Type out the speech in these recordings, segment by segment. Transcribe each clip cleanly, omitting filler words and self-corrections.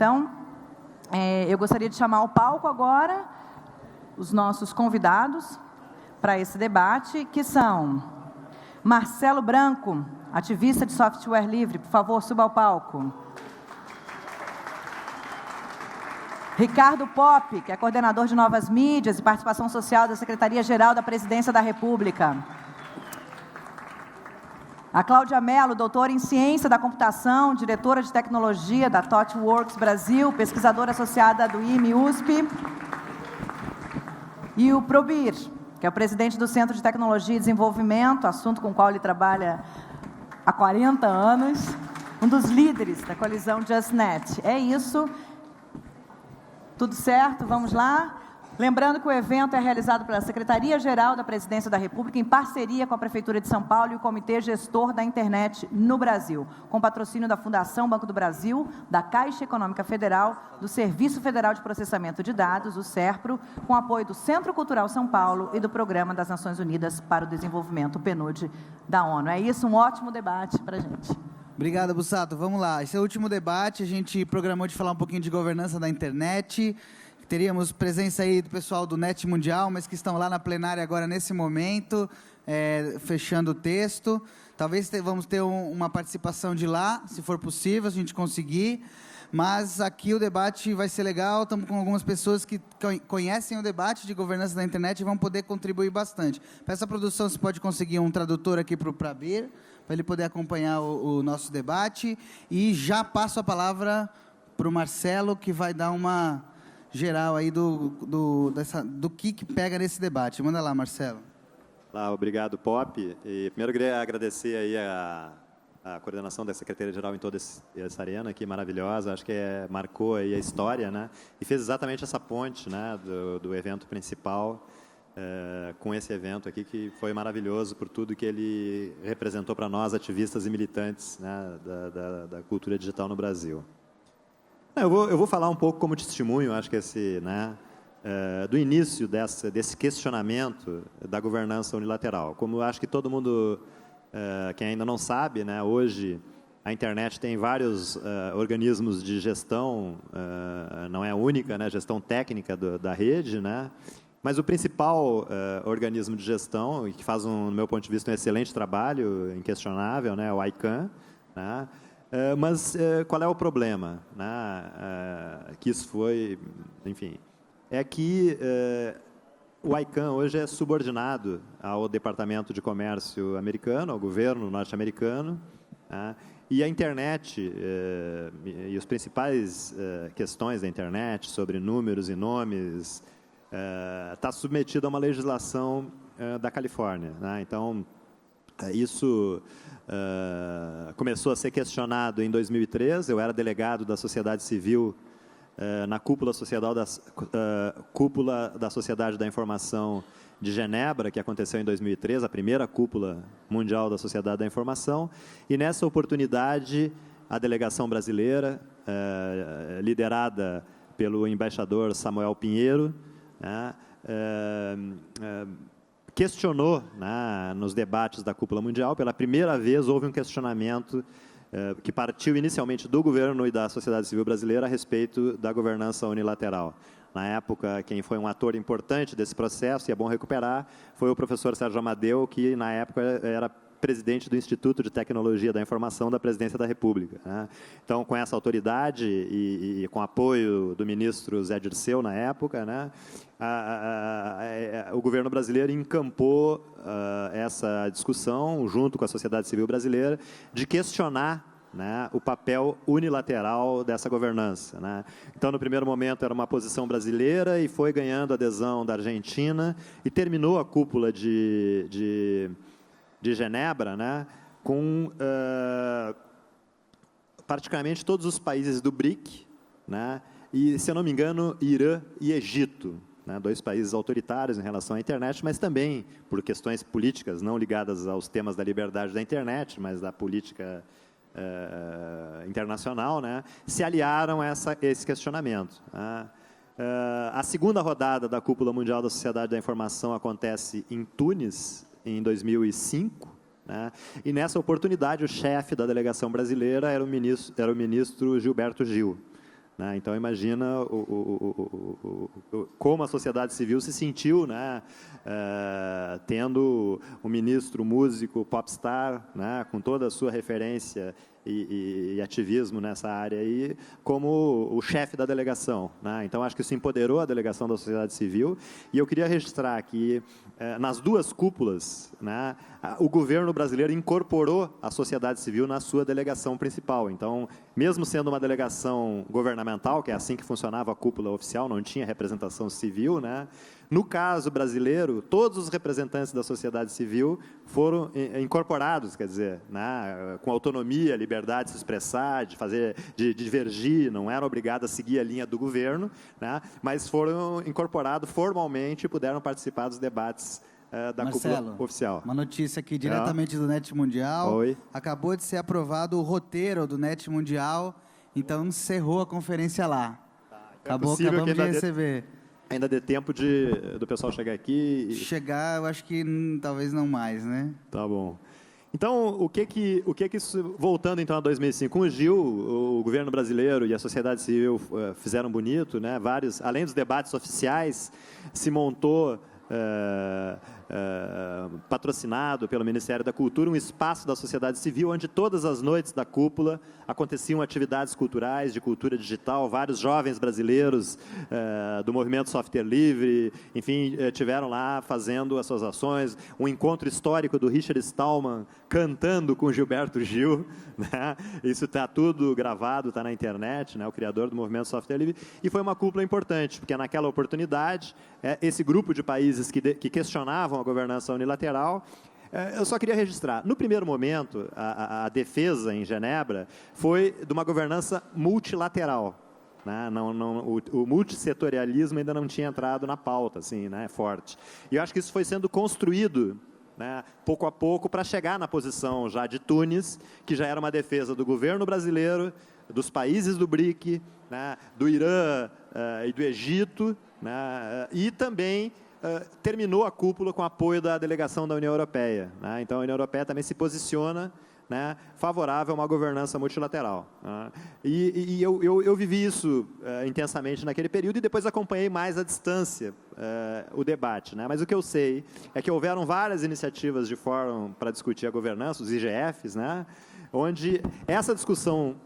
Então, eu gostaria de chamar ao palco agora os nossos convidados para esse debate, que são Marcelo Branco, ativista de software livre. Por favor, suba ao palco. Ricardo Popp, que é coordenador de novas mídias e participação social da Secretaria-Geral da Presidência da República. A Cláudia Mello, doutora em Ciência da Computação, diretora de Tecnologia da ThoughtWorks Brasil, pesquisadora associada do IME-USP. E o Probir, que é o presidente do Centro de Tecnologia e Desenvolvimento, assunto com o qual ele trabalha há 40 anos, um dos líderes da coalizão JustNet. É isso. Tudo certo? Vamos lá? Lembrando que o evento é realizado pela Secretaria-Geral da Presidência da República, em parceria com a Prefeitura de São Paulo e o Comitê Gestor da Internet no Brasil, com patrocínio da Fundação Banco do Brasil, da Caixa Econômica Federal, do Serviço Federal de Processamento de Dados, o SERPRO, com apoio do Centro Cultural São Paulo e do Programa das Nações Unidas para o Desenvolvimento, o PNUD, da ONU. É isso, um ótimo debate para a gente. Obrigado, Bussato. Vamos lá. Esse é o último debate. A gente programou de falar um pouquinho de governança da internet. Teríamos presença aí do pessoal do NET Mundial, mas que estão lá na plenária agora nesse momento, fechando o texto. Talvez vamos ter uma participação de lá, se for possível, a gente conseguir. Mas aqui o debate vai ser legal. Estamos com algumas pessoas que conhecem o debate de governança da internet e vão poder contribuir bastante. Peço à produção se pode conseguir um tradutor aqui para o Prabir, para ele poder acompanhar o nosso debate. E já passo a palavra para o Marcelo, que vai dar uma geral aí do que pega nesse debate. Manda lá, Marcelo. Olá, obrigado, Popp. E primeiro eu queria agradecer aí a coordenação da Secretaria-Geral em toda essa arena aqui, maravilhosa. Acho que marcou aí a história, né? E fez exatamente essa ponte, né, do evento principal com esse evento aqui, que foi maravilhoso por tudo que ele representou para nós, ativistas e militantes, né, da cultura digital no Brasil. Eu vou falar um pouco como testemunho, acho que do início desse questionamento da governança unilateral. Como eu acho que todo mundo, quem ainda não sabe, né, hoje a internet tem vários organismos de gestão, não é a única, né, gestão técnica da rede, né, mas o principal organismo de gestão, e que faz, no meu ponto de vista, um excelente trabalho, inquestionável, né, é o ICANN, né. Mas qual é o problema, né? Que isso foi, enfim, é que o ICANN hoje é subordinado ao Departamento de Comércio americano, ao governo norte-americano, né? E a internet e as principais questões da internet sobre números e nomes está submetido a uma legislação da Califórnia, né? Então, isso começou a ser questionado em 2003. Eu era delegado da sociedade civil na cúpula da Sociedade da Informação de Genebra, que aconteceu em 2003, a primeira cúpula mundial da Sociedade da Informação. E, nessa oportunidade, a delegação brasileira, liderada pelo embaixador Samuel Pinheiro, né, questionou, né, nos debates da Cúpula Mundial, pela primeira vez houve um questionamento que partiu inicialmente do governo e da sociedade civil brasileira a respeito da governança unilateral. Na época, quem foi um ator importante desse processo, e é bom recuperar, foi o professor Sérgio Amadeu, que na época era presidente do Instituto de Tecnologia da Informação da Presidência da República, né? Então, com essa autoridade e com apoio do ministro Zé Dirceu, na época, né, o governo brasileiro encampou essa discussão, junto com a sociedade civil brasileira, de questionar, né, o papel unilateral dessa governança, né? Então, no primeiro momento, era uma posição brasileira e foi ganhando adesão da Argentina e terminou a cúpula de Genebra, né, com praticamente todos os países do BRIC, né, e, se eu não me engano, Irã e Egito, né, dois países autoritários em relação à internet, mas também por questões políticas, não ligadas aos temas da liberdade da internet, mas da política internacional, né, se aliaram a esse questionamento, né. A segunda rodada da Cúpula Mundial da Sociedade da Informação acontece em Tunis, em 2005, né? E nessa oportunidade o chefe da delegação brasileira era o ministro Gilberto Gil, né? Então, imagina como a sociedade civil se sentiu, né, tendo um ministro, músico, popstar, né, com toda a sua referência e ativismo nessa área aí, como o chefe da delegação, né? Então, acho que isso empoderou a delegação da sociedade civil. E eu queria registrar que, nas duas cúpulas, né, o governo brasileiro incorporou a sociedade civil na sua delegação principal. Então, mesmo sendo uma delegação governamental, que é assim que funcionava a cúpula oficial, não tinha representação civil, né? No caso brasileiro, todos os representantes da sociedade civil foram incorporados, quer dizer, né, com autonomia, liberdade de se expressar, de divergir, não eram obrigados a seguir a linha do governo, né, mas foram incorporados formalmente e puderam participar dos debates da Marcelo, cúpula oficial. Uma notícia aqui diretamente do NET Mundial. Oi. Acabou de ser aprovado o roteiro do NET Mundial, então encerrou a conferência lá. Acabamos de receber. Ainda dê tempo do pessoal chegar aqui? Chegar, eu acho que talvez não mais, né? Tá bom. Então, o que isso, voltando então a 2005, com o Gil, o governo brasileiro e a sociedade civil fizeram bonito, né? Além dos debates oficiais, se montou, patrocinado pelo Ministério da Cultura, um espaço da sociedade civil onde todas as noites da cúpula aconteciam atividades culturais, de cultura digital. Vários jovens brasileiros do movimento software livre, enfim, tiveram lá fazendo as suas ações. Um encontro histórico do Richard Stallman cantando com Gilberto Gil, né? Isso está tudo gravado, está na internet, né? O criador do movimento software livre. E foi uma cúpula importante, porque naquela oportunidade, esse grupo de países que questionavam a governança unilateral. Eu só queria registrar, no primeiro momento, a defesa em Genebra foi de uma governança multilateral, né? O multissetorialismo ainda não tinha entrado na pauta, assim, né, forte. E eu acho que isso foi sendo construído, né, pouco a pouco, para chegar na posição já de Tunis, que já era uma defesa do governo brasileiro, dos países do BRIC, né, do Irã e do Egito, né, e também terminou a cúpula com apoio da delegação da União Europeia, né? Então, a União Europeia também se posiciona, né, favorável a uma governança multilateral, né? E eu vivi isso intensamente naquele período e depois acompanhei mais à distância o debate, né? Mas o que eu sei é que houveram várias iniciativas de fórum para discutir a governança, os IGFs, né, onde essa discussão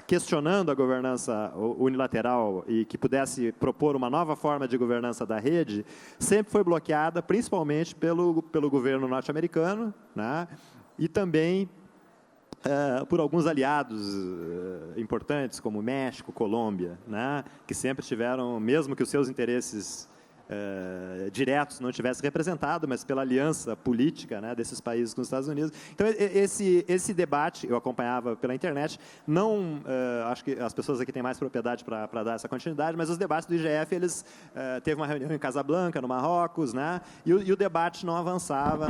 questionando a governança unilateral e que pudesse propor uma nova forma de governança da rede, sempre foi bloqueada, principalmente pelo governo norte-americano, né, e também por alguns aliados importantes, como México, Colômbia, né, que sempre tiveram, mesmo que os seus interesses diretos não tivesse representado, mas pela aliança política, né, desses países com os Estados Unidos. Então, esse debate eu acompanhava pela internet. Não, acho que as pessoas aqui têm mais propriedade para dar essa continuidade, mas os debates do IGF, eles teve uma reunião em Casablanca, no Marrocos, né, e o debate não avançava,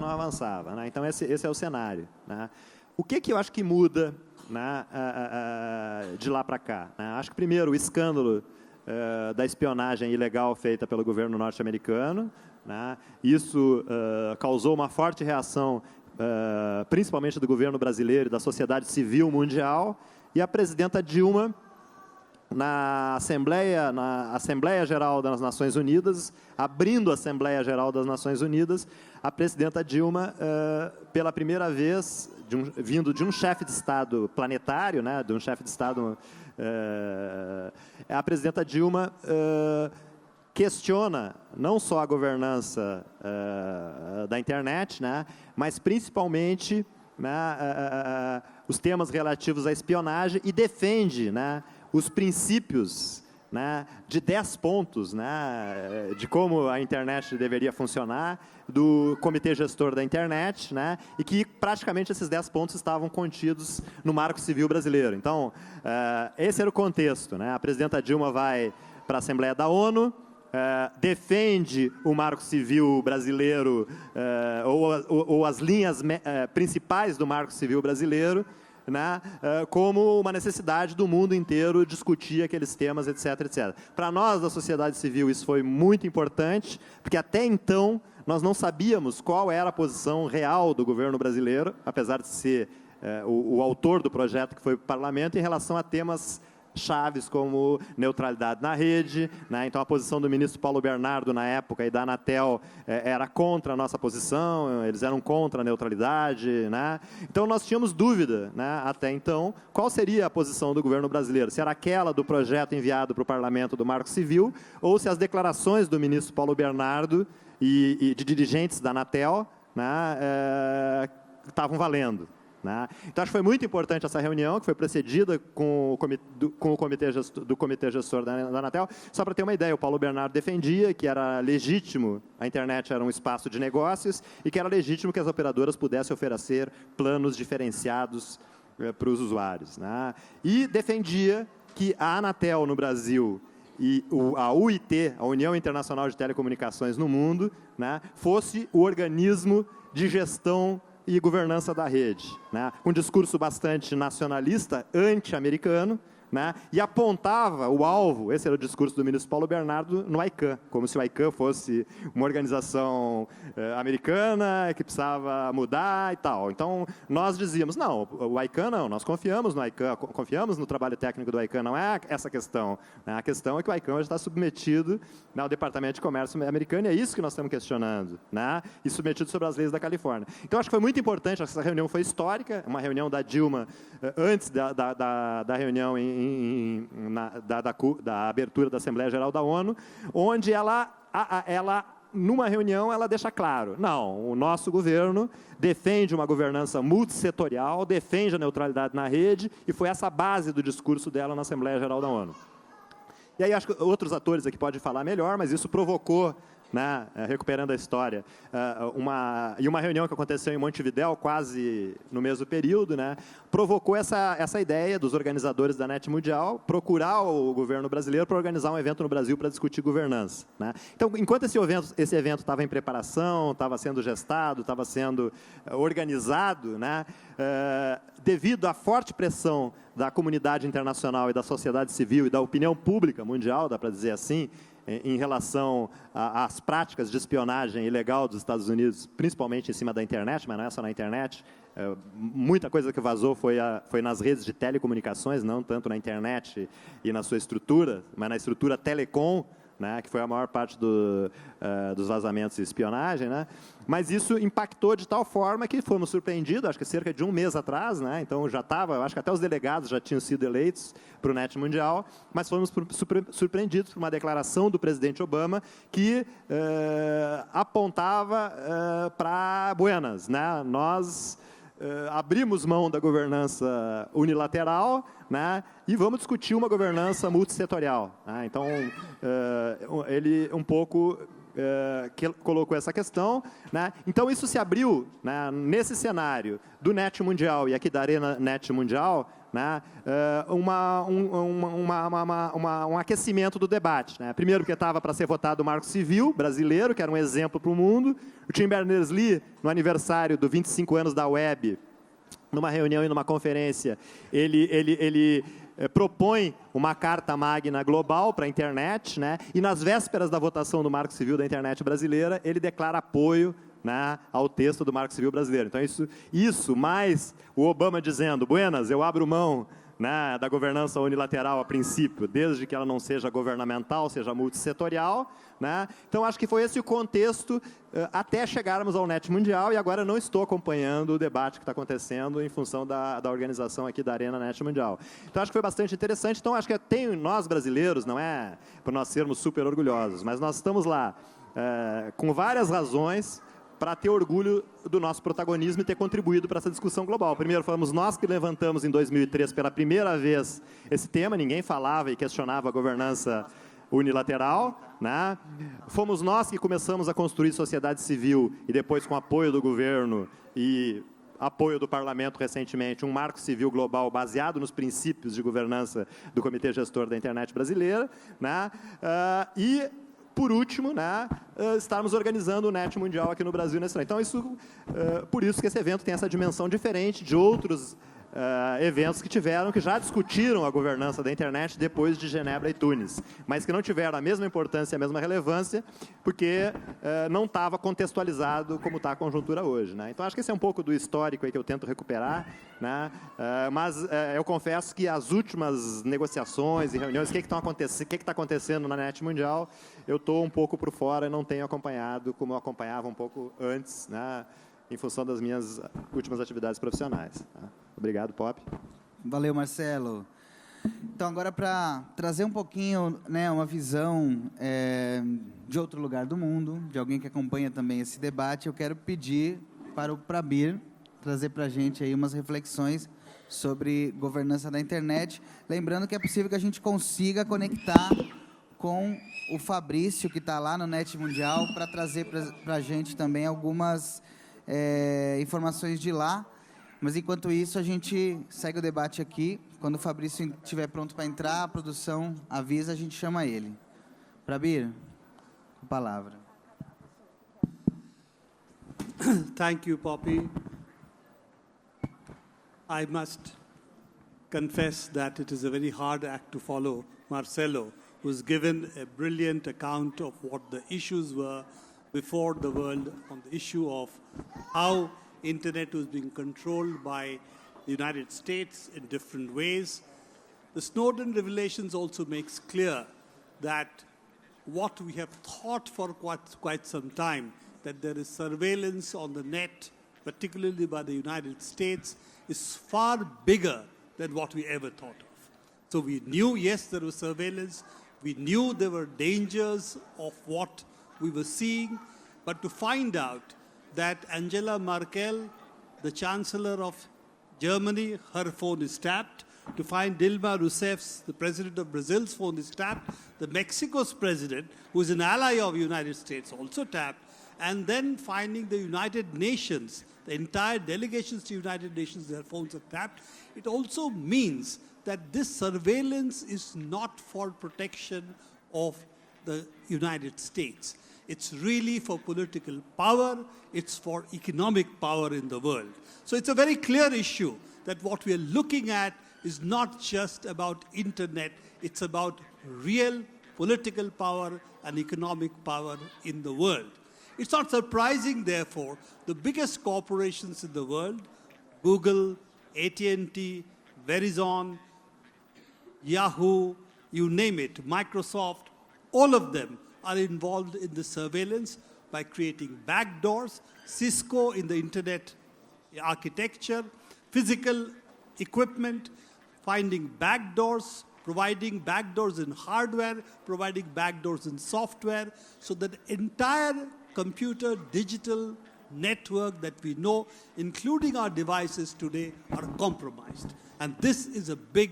né? Então, esse é o cenário, né? O que eu acho que muda, né, de lá para cá, né? Acho que, primeiro, o escândalo da espionagem ilegal feita pelo governo norte-americano, né? Isso causou uma forte reação, principalmente do governo brasileiro e da sociedade civil mundial, e a presidenta Dilma, na Assembleia Geral das Nações Unidas, abrindo a Assembleia Geral das Nações Unidas, a presidenta Dilma, pela primeira vez, vindo de um chefe de Estado planetário, né, de um chefe de Estado, a presidenta Dilma questiona não só a governança da internet, né, mas principalmente, né, os temas relativos à espionagem e defende, né, os princípios, né, de 10 pontos, né, de como a internet deveria funcionar, do Comitê Gestor da Internet, né, e que praticamente esses 10 pontos estavam contidos no Marco Civil brasileiro. Então, esse era o contexto, né? A presidenta Dilma vai para a Assembleia da ONU, defende o Marco Civil brasileiro, ou as linhas principais do Marco Civil brasileiro, né, como uma necessidade do mundo inteiro discutir aqueles temas, etc, etc. Para nós, da sociedade civil, isso foi muito importante, porque até então nós não sabíamos qual era a posição real do governo brasileiro, apesar de ser o autor do projeto que foi para o parlamento, em relação a temas chaves como neutralidade na rede, né? Então a posição do ministro Paulo Bernardo na época e da Anatel era contra a nossa posição, eles eram contra a neutralidade, né? Então nós tínhamos dúvida, né, até então, qual seria a posição do governo brasileiro, se era aquela do projeto enviado para o parlamento do Marco Civil ou se as declarações do ministro Paulo Bernardo e de dirigentes da Anatel, né, estavam valendo, né? Então, acho que foi muito importante essa reunião, que foi precedida com o comitê gestor da Anatel. Só para ter uma ideia, o Paulo Bernardo defendia que era legítimo, a internet era um espaço de negócios, e que era legítimo que as operadoras pudessem oferecer planos diferenciados para os usuários, né? E defendia que a Anatel no Brasil e a UIT, a União Internacional de Telecomunicações no mundo, né, fosse o organismo de gestão e governança da rede, né? Um discurso bastante nacionalista, anti-americano, né? E apontava o alvo, esse era o discurso do ministro Paulo Bernardo, no ICANN, como se o ICANN fosse uma organização americana que precisava mudar e tal. Então, nós dizíamos, não, o ICANN não, nós confiamos no ICANN, confiamos no trabalho técnico do ICANN, não é essa a questão, né? A questão é que o ICANN hoje está submetido, né, ao Departamento de Comércio americano, e é isso que nós estamos questionando, né? E submetido sobre as leis da Califórnia. Então, acho que foi muito importante, essa reunião foi histórica, uma reunião da Dilma, antes da reunião da abertura da Assembleia Geral da ONU, onde ela, numa reunião, ela deixa claro, não, o nosso governo defende uma governança multissetorial, defende a neutralidade na rede, e foi essa a base do discurso dela na Assembleia Geral da ONU. E aí, acho que outros atores aqui podem falar melhor, mas isso provocou, né, recuperando a história, uma reunião que aconteceu em Montevidéu, quase no mesmo período, né, provocou essa ideia dos organizadores da NET Mundial procurar o governo brasileiro para organizar um evento no Brasil para discutir governança, né? Então, enquanto esse evento estava em preparação, estava sendo gestado, estava sendo organizado, né, devido à forte pressão da comunidade internacional e da sociedade civil e da opinião pública mundial, dá para dizer assim, em relação às práticas de espionagem ilegal dos Estados Unidos, principalmente em cima da internet, mas não é só na internet. Muita coisa que vazou foi nas redes de telecomunicações, não tanto na internet e na sua estrutura, mas na estrutura telecom, né, que foi a maior parte dos vazamentos e espionagem, né? Mas isso impactou de tal forma que fomos surpreendidos, acho que cerca de um mês atrás, né? Então já estava, acho que até os delegados já tinham sido eleitos para o NET Mundial, mas fomos surpreendidos por uma declaração do presidente Obama que apontava para Buenas, né? Nós abrimos mão da governança unilateral, né, e vamos discutir uma governança multissetorial, né? Então, ele um pouco colocou essa questão, né? Então, isso se abriu, né, nesse cenário do NET Mundial e aqui da Arena NET Mundial, né, um aquecimento do debate, né? Primeiro, porque estava para ser votado o Marco Civil brasileiro, que era um exemplo para o mundo. O Tim Berners-Lee, no aniversário do 25 anos da web, numa reunião e numa conferência, ele propõe uma carta magna global para a internet, né? E nas vésperas da votação do Marco Civil da internet brasileira, ele declara apoio, né, ao texto do Marco Civil brasileiro. Então, isso mais o Obama dizendo, Buenas, eu abro mão, né, da governança unilateral a princípio, desde que ela não seja governamental, seja multissetorial, né? Então, acho que foi esse o contexto até chegarmos ao NET Mundial, e agora não estou acompanhando o debate que está acontecendo em função da organização aqui da Arena NET Mundial. Então, acho que foi bastante interessante. Então, acho que tem nós brasileiros, não é por nós sermos super orgulhosos, mas nós estamos lá com várias razões para ter orgulho do nosso protagonismo e ter contribuído para essa discussão global. Primeiro, fomos nós que levantamos em 2003 pela primeira vez esse tema, ninguém falava e questionava a governança unilateral, né? Fomos nós que começamos a construir sociedade civil e depois, com apoio do governo e apoio do parlamento recentemente, um marco civil global baseado nos princípios de governança do Comitê Gestor da Internet Brasileira, né? E por último, né, estarmos organizando o NET Mundial aqui no Brasil nesse ano. Então, por isso que esse evento tem essa dimensão diferente de outros eventos que já discutiram a governança da internet depois de Genebra e Tunis, mas que não tiveram a mesma importância e a mesma relevância, porque não estava contextualizado como está a conjuntura hoje, né? Então, acho que esse é um pouco do histórico aí que eu tento recuperar, né? Mas eu confesso que as últimas negociações e reuniões, o que está acontecendo na net mundial, eu estou um pouco por fora e não tenho acompanhado como eu acompanhava um pouco antes, né? Em função das minhas últimas atividades profissionais. Tá? Obrigado, Pop. Valeu, Marcelo. Então, agora para trazer um pouquinho, né, uma visão de outro lugar do mundo, de alguém que acompanha também esse debate, eu quero pedir para o Prabir trazer para a gente aí umas reflexões sobre governança da internet. Lembrando que é possível que a gente consiga conectar com o Fabrício, que está lá no Net Mundial, para trazer para a gente também algumas informações de lá. Mas, enquanto isso, a gente segue o debate aqui. Quando o Fabrício estiver pronto para entrar, a produção avisa, a gente chama ele. Prabir, com a palavra. Thank you, Poppy. I must confess that it is a very hard act to follow Marcelo, who's given a brilliant account of what the issues were before the world on the issue of how internet was being controlled by the United States in different ways. The Snowden revelations also makes clear that what we have thought for quite some time, that there is surveillance on the net, particularly by the United States, is far bigger than what we ever thought of. So we knew, yes, there was surveillance. We knew there were dangers of what we were seeing, but to find out that Angela Merkel, the Chancellor of Germany, her phone is tapped. To find Dilma Rousseff's, the President of Brazil's phone is tapped. The Mexico's president, who is an ally of the United States, also tapped. And then finding the United Nations, the entire delegations to United Nations, their phones are tapped. It also means that this surveillance is not for protection of the United States. It's really for political power. It's for economic power in the world. So it's a very clear issue that what we are looking at is not just about internet. It's about real political power and economic power in the world. It's not surprising, therefore, the biggest corporations in the world, Google, AT&T, Verizon, Yahoo, you name it, Microsoft, all of them are involved in the surveillance by creating backdoors, Cisco in the internet architecture, physical equipment, finding backdoors, providing backdoors in hardware, providing backdoors in software, so that the entire computer digital network that we know, including our devices today, are compromised. And this is a big,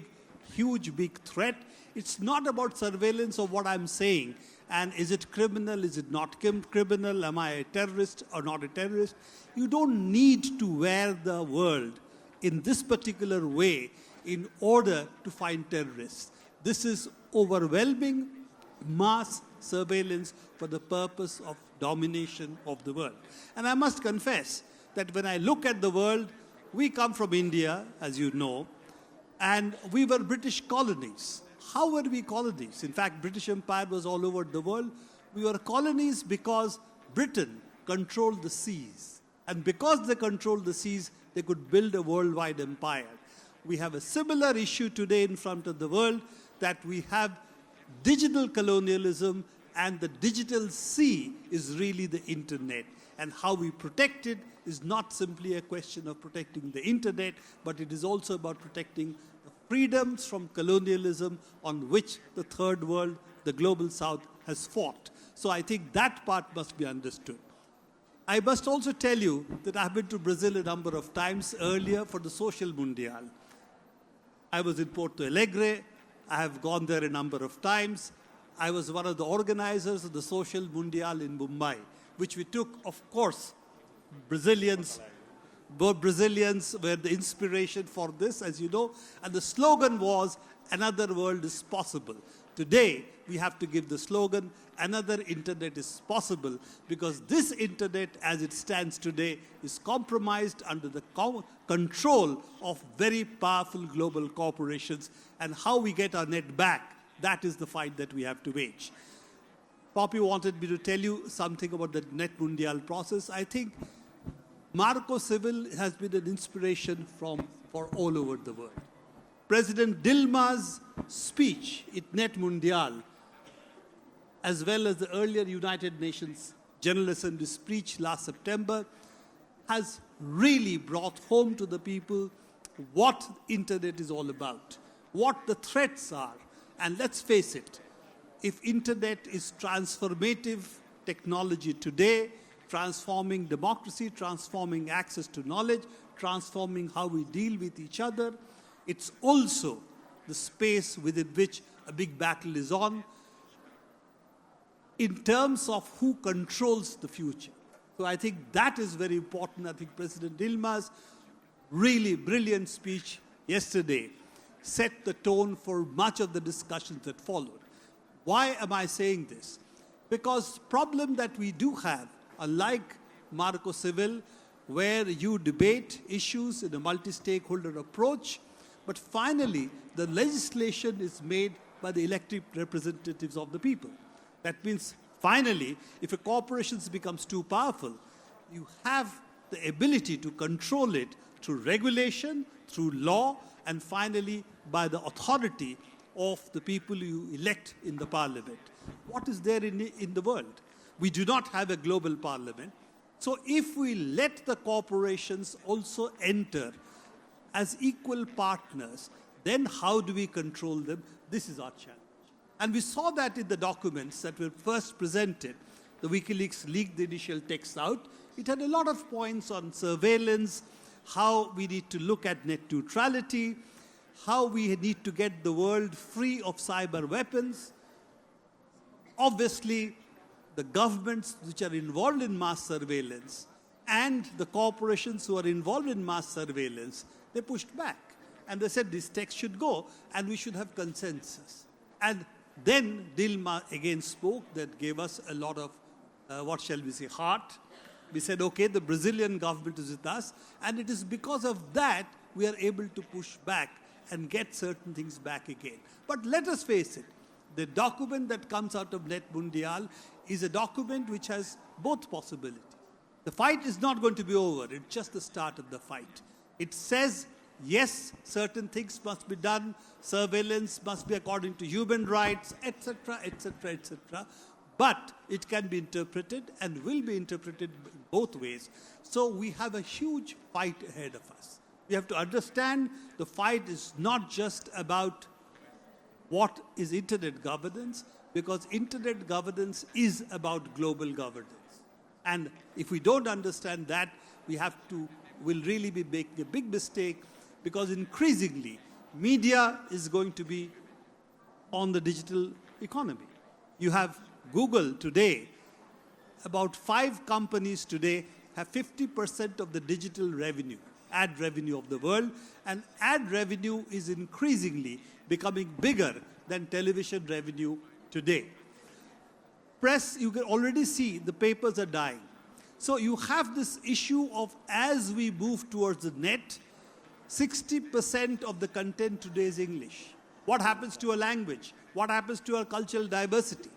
huge, big threat. It's not about surveillance of what I'm saying. And is it criminal? Is it not criminal? Am I a terrorist or not a terrorist? You don't need to wear the world in this particular way in order to find terrorists. This is overwhelming mass surveillance for the purpose of domination of the world. And I must confess that when I look at the world, we come from India, as you know, and we were British colonies. How were we colonies? In fact, British Empire was all over the world. We were colonies because Britain controlled the seas. And because they controlled the seas, they could build a worldwide empire. We have a similar issue today in front of the world, that we have digital colonialism, and the digital sea is really the internet. And how we protect it is not simply a question of protecting the internet, but it is also about protecting the freedoms from colonialism on which the third world, the global south, has fought. So I think that part must be understood. I must also tell you that I've been to Brazil a number of times earlier for the Social Mundial. I was in Porto Alegre. I have gone there a number of times. I was one of the organizers of the Social Mundial in Mumbai, which we took, of course, Brazilians were the inspiration for this, as you know, and the slogan was, "Another world is possible." Today, we have to give the slogan, another internet is possible, because this internet as it stands today is compromised under the control of very powerful global corporations, and how we get our net back, that is the fight that we have to wage. Poppy wanted me to tell you something about the Net Mundial process. I think Marco Civil has been an inspiration for all over the world. President Dilma's speech at Net Mundial, as well as the earlier United Nations General Assembly speech last September, has really brought home to the people what internet is all about, what the threats are. And let's face it, if internet is transformative technology today, transforming democracy, transforming access to knowledge, transforming how we deal with each other, it's also the space within which a big battle is on in terms of who controls the future. So I think that is very important. I think President Dilma's really brilliant speech yesterday set the tone for much of the discussions that followed. Why am I saying this? Because the problem that we do have, unlike Marco Civil, where you debate issues in a multi-stakeholder approach, but finally the legislation is made by the elected representatives of the people. That means finally, if a corporation becomes too powerful, you have the ability to control it through regulation, through law, and finally by the authority of the people you elect in the parliament. What is there in the world? We do not have a global parliament. So if we let the corporations also enter as equal partners, then how do we control them? This is our challenge. And we saw that in the documents that were first presented. The WikiLeaks leaked the initial text out. It had a lot of points on surveillance, how we need to look at net neutrality, how we need to get the world free of cyber weapons. Obviously, the governments which are involved in mass surveillance and the corporations who are involved in mass surveillance, they pushed back. And they said this text should go and we should have consensus. And then Dilma again spoke, that gave us a lot of, what shall we say, heart. We said, okay, the Brazilian government is with us, and it is because of that we are able to push back and get certain things back again. But let us face it, the document that comes out of Net Mundial is a document which has both possibilities. The fight is not going to be over, it's just the start of the fight. It says, yes, certain things must be done, surveillance must be according to human rights, etc., etc., etc., but it can be interpreted and will be interpreted both ways. So we have a huge fight ahead of us. We have to understand the fight is not just about what is internet governance, because internet governance is about global governance. And if we don't understand that, we'll really be making a big mistake, because increasingly media is going to be on the digital economy. You have Google today, about 5 companies today have 50% of the digital revenue, ad revenue of the world, and ad revenue is increasingly becoming bigger than television revenue today. Press, you can already see the papers are dying. So you have this issue of, as we move towards the net, 60% of the content today is English. What happens to a language? What happens to our cultural diversity?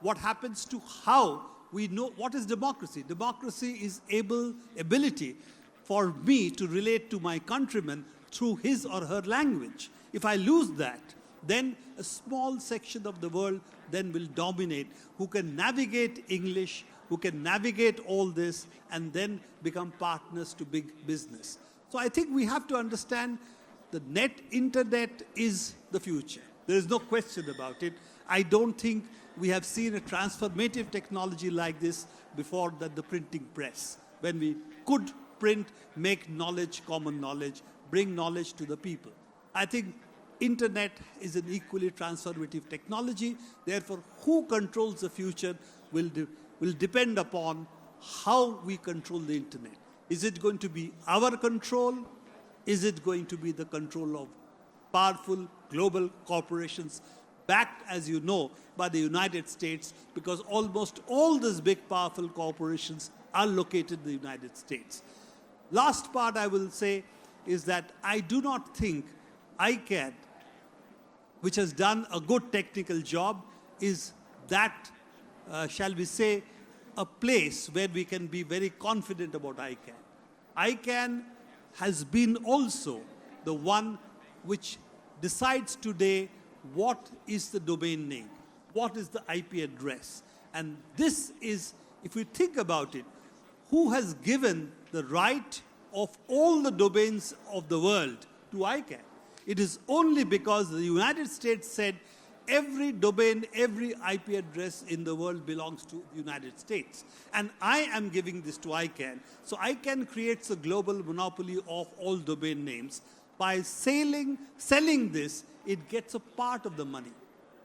What happens to how we know what is democracy? Democracy is ability for me to relate to my countrymen through his or her language. If I lose that, then a small section of the world then will dominate, who can navigate English, who can navigate all this, and then become partners to big business. So I think we have to understand the internet is the future. There is no question about it. I don't think we have seen a transformative technology like this before than the printing press, when we could print, make knowledge, common knowledge, bring knowledge to the people. I think internet is an equally transformative technology. Therefore, who controls the future will depend upon how we control the internet. Is it going to be our control? Is it going to be the control of powerful global corporations? backed, as you know, by the United States, because almost all these big, powerful corporations are located in the United States. Last part I will say is that I do not think ICANN, which has done a good technical job, is that, shall we say, a place where we can be very confident about ICANN. ICANN has been also the one which decides today what is the domain name, what is the IP address. And this is, if we think about it, who has given the right of all the domains of the world to ICANN? It is only because the United States said every domain, every IP address in the world belongs to the United States. And I am giving this to ICANN. So ICANN creates a global monopoly of all domain names. By selling this, it gets a part of the money.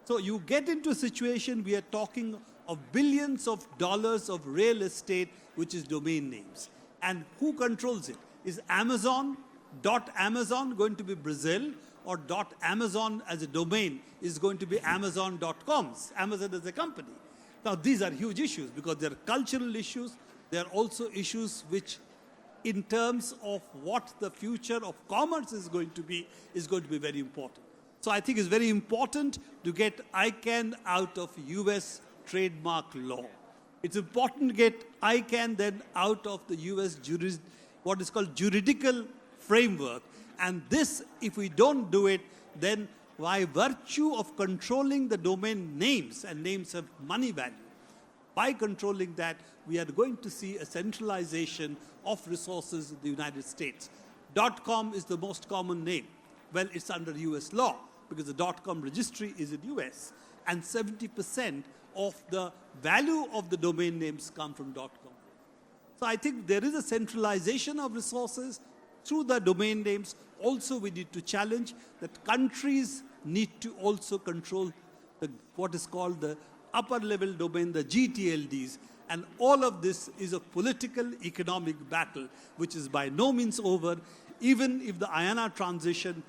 So you get into a situation, we are talking of billions of dollars of real estate, which is domain names. And who controls it? Is Amazon, .amazon going to be Brazil, or .amazon as a domain is going to be Amazon.com, Amazon as a company? Now, these are huge issues because they're cultural issues. They're also issues which, in terms of what the future of commerce is going to be very important. So I think it's very important to get ICANN out of US trademark law. It's important to get ICANN then out of the US what is called juridical framework. And this, if we don't do it, then by virtue of controlling the domain names, and names have money value, by controlling that, we are going to see a centralization of resources in the United States. .com is the most common name. Well, it's under US law because the .com registry is in US. And 70% of the value of the domain names come from .com. So I think there is a centralization of resources through the domain names. Also, we need to challenge that countries need to also control what is called the upper level domain, the GTLDs. And all of this is a political economic battle, which is by no means over, even if the IANA transition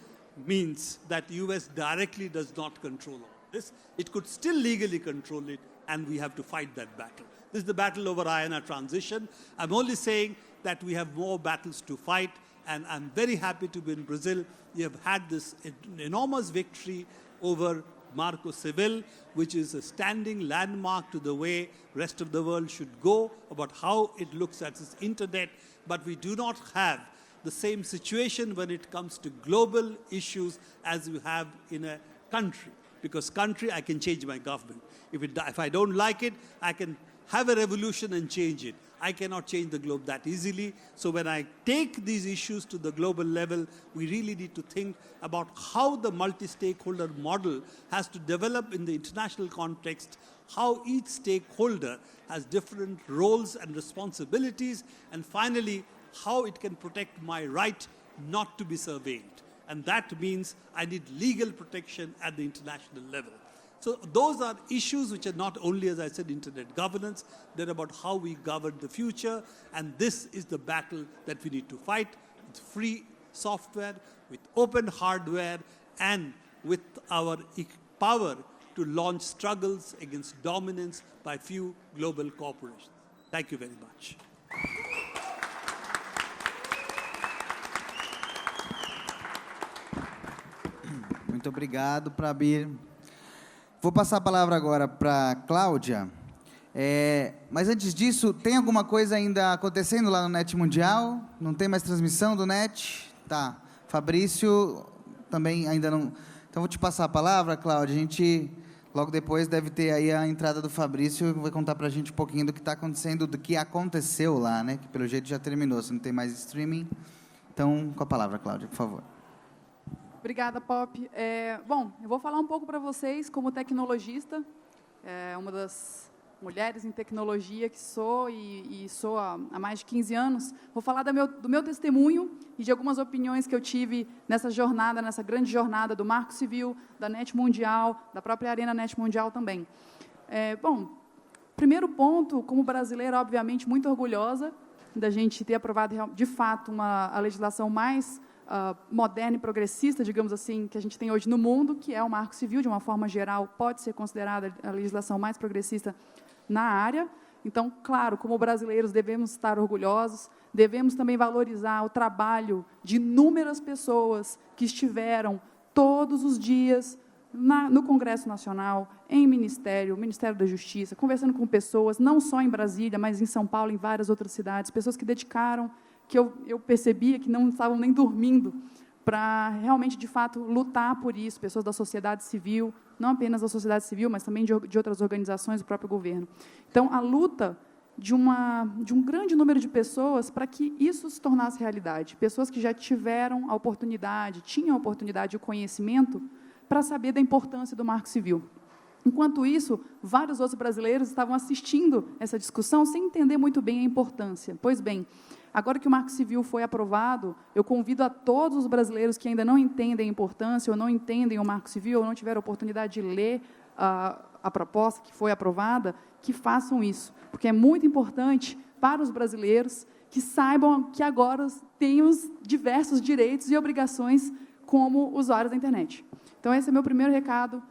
means that US directly does not control all this. It could still legally control it, and we have to fight that battle. This is the battle over IANA transition. I'm only saying that we have more battles to fight, and I'm very happy to be in Brazil. We have had this enormous victory over Marco Civil, which is a standing landmark to the way rest of the world should go about how it looks at its internet. But we do not have the same situation when it comes to global issues as we have in a country. Because country, I can change my government. If I don't like it, I can have a revolution and change it. I cannot change the globe that easily. So when I take these issues to the global level, we really need to think about how the multi-stakeholder model has to develop in the international context, how each stakeholder has different roles and responsibilities, and finally, how it can protect my right not to be surveilled. And that means I need legal protection at the international level. So those are issues which are not only, as I said, internet governance, they're about how we govern the future, and this is the battle that we need to fight with free software, with open hardware, and with our power to launch struggles against dominance by few global corporations. Thank you very much. Muito obrigado, Prabir. Vou passar a palavra agora para a Cláudia. Mas antes disso, tem alguma coisa ainda acontecendo lá no NET Mundial? Não tem mais transmissão do NET? Tá. Fabrício também ainda não... Então, vou te passar a palavra, Cláudia. A gente, logo depois, deve ter aí a entrada do Fabrício, que vai contar para a gente um pouquinho do que está acontecendo, do que aconteceu lá, né? Que, pelo jeito, já terminou. Se não tem mais streaming. Então, com a palavra, Cláudia, por favor. Obrigada, Pop. Bom, eu vou falar um pouco para vocês como tecnologista, uma das mulheres em tecnologia que sou e sou há mais de 15 anos. Vou falar do meu testemunho e de algumas opiniões que eu tive nessa jornada, nessa grande jornada do Marco Civil, da NET Mundial, da própria Arena NET Mundial também. Bom, primeiro ponto, como brasileira, obviamente, muito orgulhosa da gente ter aprovado, de fato, a legislação mais moderna e progressista, digamos assim, que a gente tem hoje no mundo, que é o Marco Civil, de uma forma geral, pode ser considerada a legislação mais progressista na área. Então, claro, como brasileiros, devemos estar orgulhosos, devemos também valorizar o trabalho de inúmeras pessoas que estiveram todos os dias no Congresso Nacional, em Ministério da Justiça, conversando com pessoas, não só em Brasília, mas em São Paulo, em várias outras cidades, pessoas que dedicaram, que eu percebia que não estavam nem dormindo, para realmente, de fato, lutar por isso, pessoas da sociedade civil, não apenas da sociedade civil, mas também de outras organizações do próprio governo. Então, a luta de um grande número de pessoas para que isso se tornasse realidade, pessoas que já tiveram a oportunidade, tinham a oportunidade e o conhecimento para saber da importância do Marco Civil. Enquanto isso, vários outros brasileiros estavam assistindo essa discussão sem entender muito bem a importância. Pois bem, agora que o Marco Civil foi aprovado, eu convido a todos os brasileiros que ainda não entendem a importância, ou não entendem o Marco Civil, ou não tiveram a oportunidade de ler a proposta que foi aprovada, que façam isso, porque é muito importante para os brasileiros que saibam que agora temos diversos direitos e obrigações como usuários da internet. Então, esse é meu primeiro recado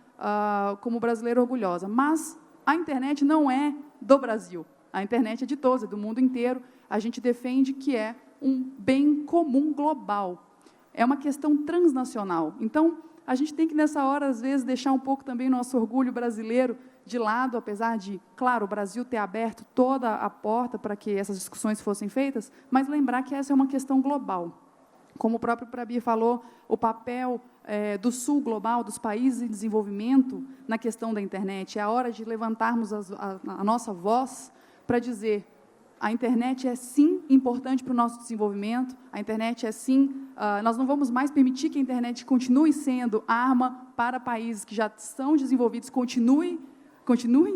como brasileira orgulhosa. Mas a internet não é do Brasil. A internet é de todos, é do mundo inteiro. A gente defende que é um bem comum global. É uma questão transnacional. Então, a gente tem que, nessa hora, às vezes, deixar um pouco também nosso orgulho brasileiro de lado, apesar de, claro, o Brasil ter aberto toda a porta para que essas discussões fossem feitas, mas lembrar que essa é uma questão global. Como o próprio Prabir falou, o papel do Sul global, dos países em desenvolvimento na questão da internet. É a hora de levantarmos a nossa voz para dizer: a internet é, sim, importante para o nosso desenvolvimento, a internet é, sim, nós não vamos mais permitir que a internet continue sendo arma para países que já são desenvolvidos, continuem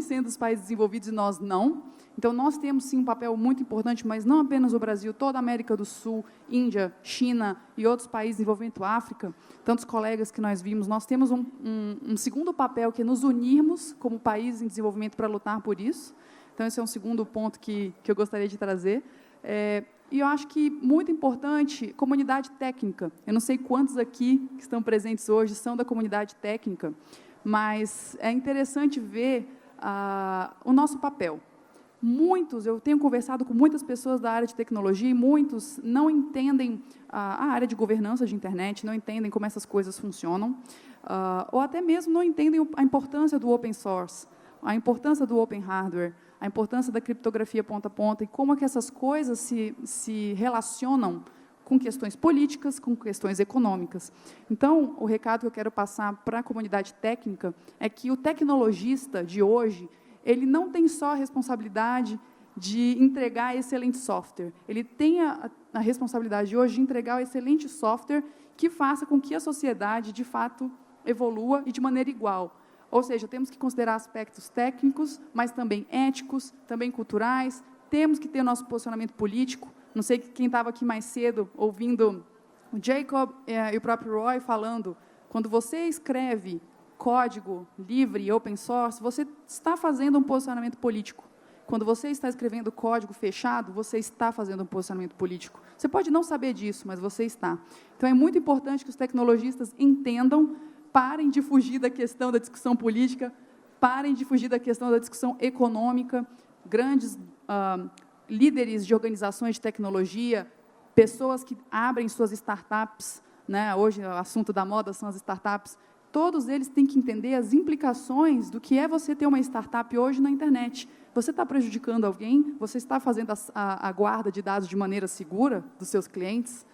sendo os países desenvolvidos e nós não. Então, nós temos, sim, um papel muito importante, mas não apenas o Brasil, toda a América do Sul, Índia, China e outros países, desenvolvimento África, tantos colegas que nós vimos, nós temos um segundo papel, que é nos unirmos como países em desenvolvimento para lutar por isso. Então, esse é um segundo ponto que eu gostaria de trazer. E eu acho que, muito importante, comunidade técnica. Eu não sei quantos aqui que estão presentes hoje são da comunidade técnica, mas é interessante ver o nosso papel. Eu tenho conversado com muitas pessoas da área de tecnologia e muitos não entendem a área de governança de internet, não entendem como essas coisas funcionam, ou até mesmo não entendem a importância do open source, a importância do open hardware, a importância da criptografia ponta a ponta e como é que essas coisas se relacionam com questões políticas, com questões econômicas. Então, o recado que eu quero passar para a comunidade técnica é que o tecnologista de hoje, ele não tem só a responsabilidade de entregar excelente software, ele tem a responsabilidade hoje de entregar o excelente software que faça com que a sociedade, de fato, evolua e de maneira igual. Ou seja, temos que considerar aspectos técnicos, mas também éticos, também culturais, temos que ter nosso posicionamento político. Não sei quem estava aqui mais cedo, ouvindo o Jacob e o próprio Roy falando, quando você escreve código livre e open source, você está fazendo um posicionamento político. Quando você está escrevendo código fechado, você está fazendo um posicionamento político. Você pode não saber disso, mas você está. Então, é muito importante que os tecnologistas entendam, parem de fugir da questão da discussão política, parem de fugir da questão da discussão econômica. Grandes líderes de organizações de tecnologia, pessoas que abrem suas startups, né? Hoje o assunto da moda são as startups, todos eles têm que entender as implicações do que é você ter uma startup hoje na internet. Você está prejudicando alguém? Você está fazendo a guarda de dados de maneira segura dos seus clientes?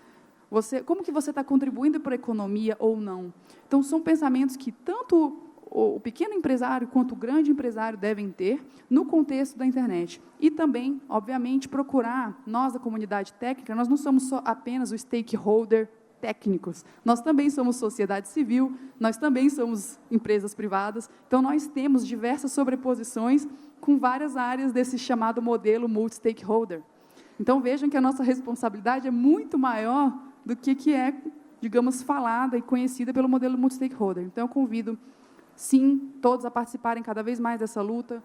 Como que você está contribuindo para a economia ou não? Então, são pensamentos que tanto o pequeno empresário quanto o grande empresário devem ter no contexto da internet. E também, obviamente, procurar, nós da comunidade técnica, nós não somos só apenas o stakeholder técnicos, nós também somos sociedade civil, nós também somos empresas privadas, então nós temos diversas sobreposições com várias áreas desse chamado modelo multi-stakeholder. Então, vejam que a nossa responsabilidade é muito maior do que é, digamos, falada e conhecida pelo modelo multi-stakeholder. Então, eu convido, sim, todos a participarem cada vez mais dessa luta.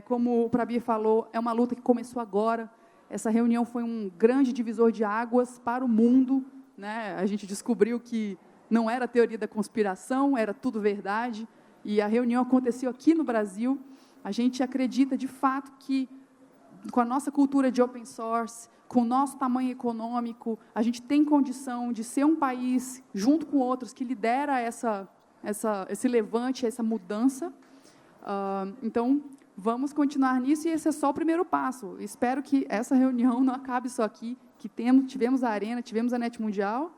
Como o Prabir falou, é uma luta que começou agora. Essa reunião foi um grande divisor de águas para o mundo, né, a gente descobriu que não era teoria da conspiração, era tudo verdade, e a reunião aconteceu aqui no Brasil. A gente acredita, de fato, que com a nossa cultura de open source, com o nosso tamanho econômico, a gente tem condição de ser um país, junto com outros, que lidera esse levante, essa mudança. Então, vamos continuar nisso, e esse é só o primeiro passo. Espero que essa reunião não acabe só aqui, que tivemos a Arena, tivemos a NET Mundial,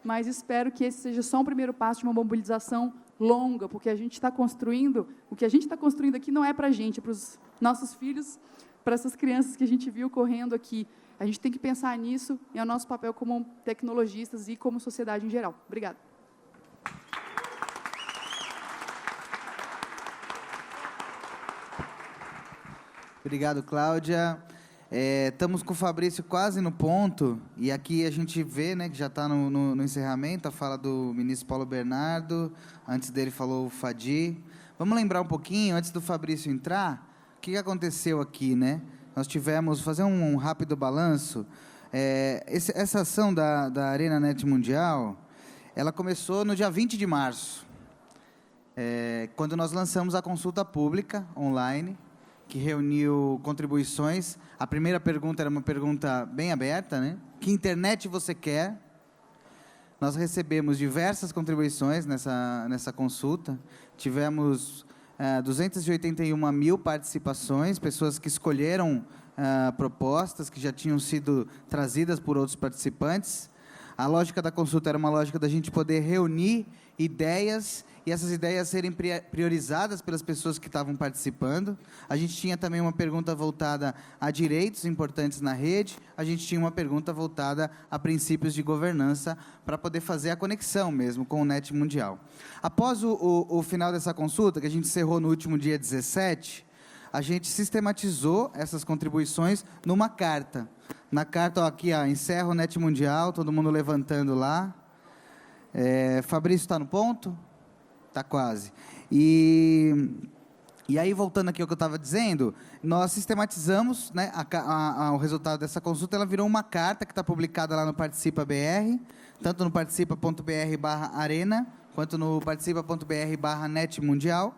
mas espero que esse seja só um primeiro passo de uma mobilização longa, porque a gente está construindo, o que a gente está construindo aqui não é para a gente, é para os nossos filhos, para essas crianças que a gente viu correndo aqui. A gente tem que pensar nisso, e é o nosso papel como tecnologistas e como sociedade em geral. Obrigada. Obrigado, Cláudia. Estamos com o Fabrício quase no ponto, e aqui a gente vê, né, que já está no encerramento, a fala do ministro Paulo Bernardo, antes dele falou o Fadi. Vamos lembrar um pouquinho, antes do Fabrício entrar, o que aconteceu aqui, né? Nós tivemos, fazer um rápido balanço, essa ação da Arena NET Mundial, ela começou no dia 20 de março, quando nós lançamos a consulta pública online, que reuniu contribuições. A primeira pergunta era uma pergunta bem aberta, né? Que internet você quer? Nós recebemos diversas contribuições nessa consulta. Tivemos 281 mil participações, pessoas que escolheram propostas que já tinham sido trazidas por outros participantes. A lógica da consulta era uma lógica da gente poder reunir ideias e essas ideias serem priorizadas pelas pessoas que estavam participando. A gente tinha também uma pergunta voltada a direitos importantes na rede, a gente tinha uma pergunta voltada a princípios de governança, para poder fazer a conexão mesmo com o NET Mundial. Após o final dessa consulta, que a gente encerrou no último dia 17, a gente sistematizou essas contribuições numa carta. Na carta, ó, aqui, ó, encerra o NET Mundial, todo mundo levantando lá. Fabrício está no ponto? Está quase. E aí, voltando aqui ao que eu estava dizendo, nós sistematizamos, né, o resultado dessa consulta. Ela virou uma carta que está publicada lá no Participa BR, tanto no participa.br/arena, quanto no participa.br/NET Mundial.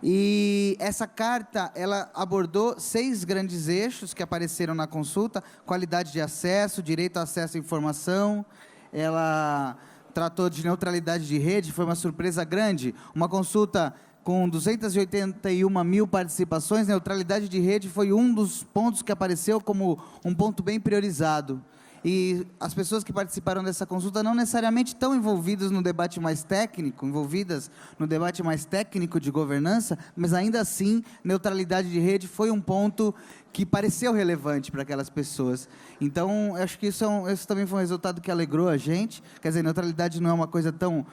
E essa carta, ela abordou 6 grandes eixos que apareceram na consulta: qualidade de acesso, direito a acesso à informação. Ela tratou de neutralidade de rede, foi uma surpresa grande. Uma consulta com 281 mil participações, neutralidade de rede foi um dos pontos que apareceu como um ponto bem priorizado. E as pessoas que participaram dessa consulta não necessariamente estão envolvidas no debate mais técnico, de governança, mas ainda assim, neutralidade de rede foi um ponto que pareceu relevante para aquelas pessoas. Então, acho que isso também foi um resultado que alegrou a gente. Quer dizer, neutralidade não é uma coisa tão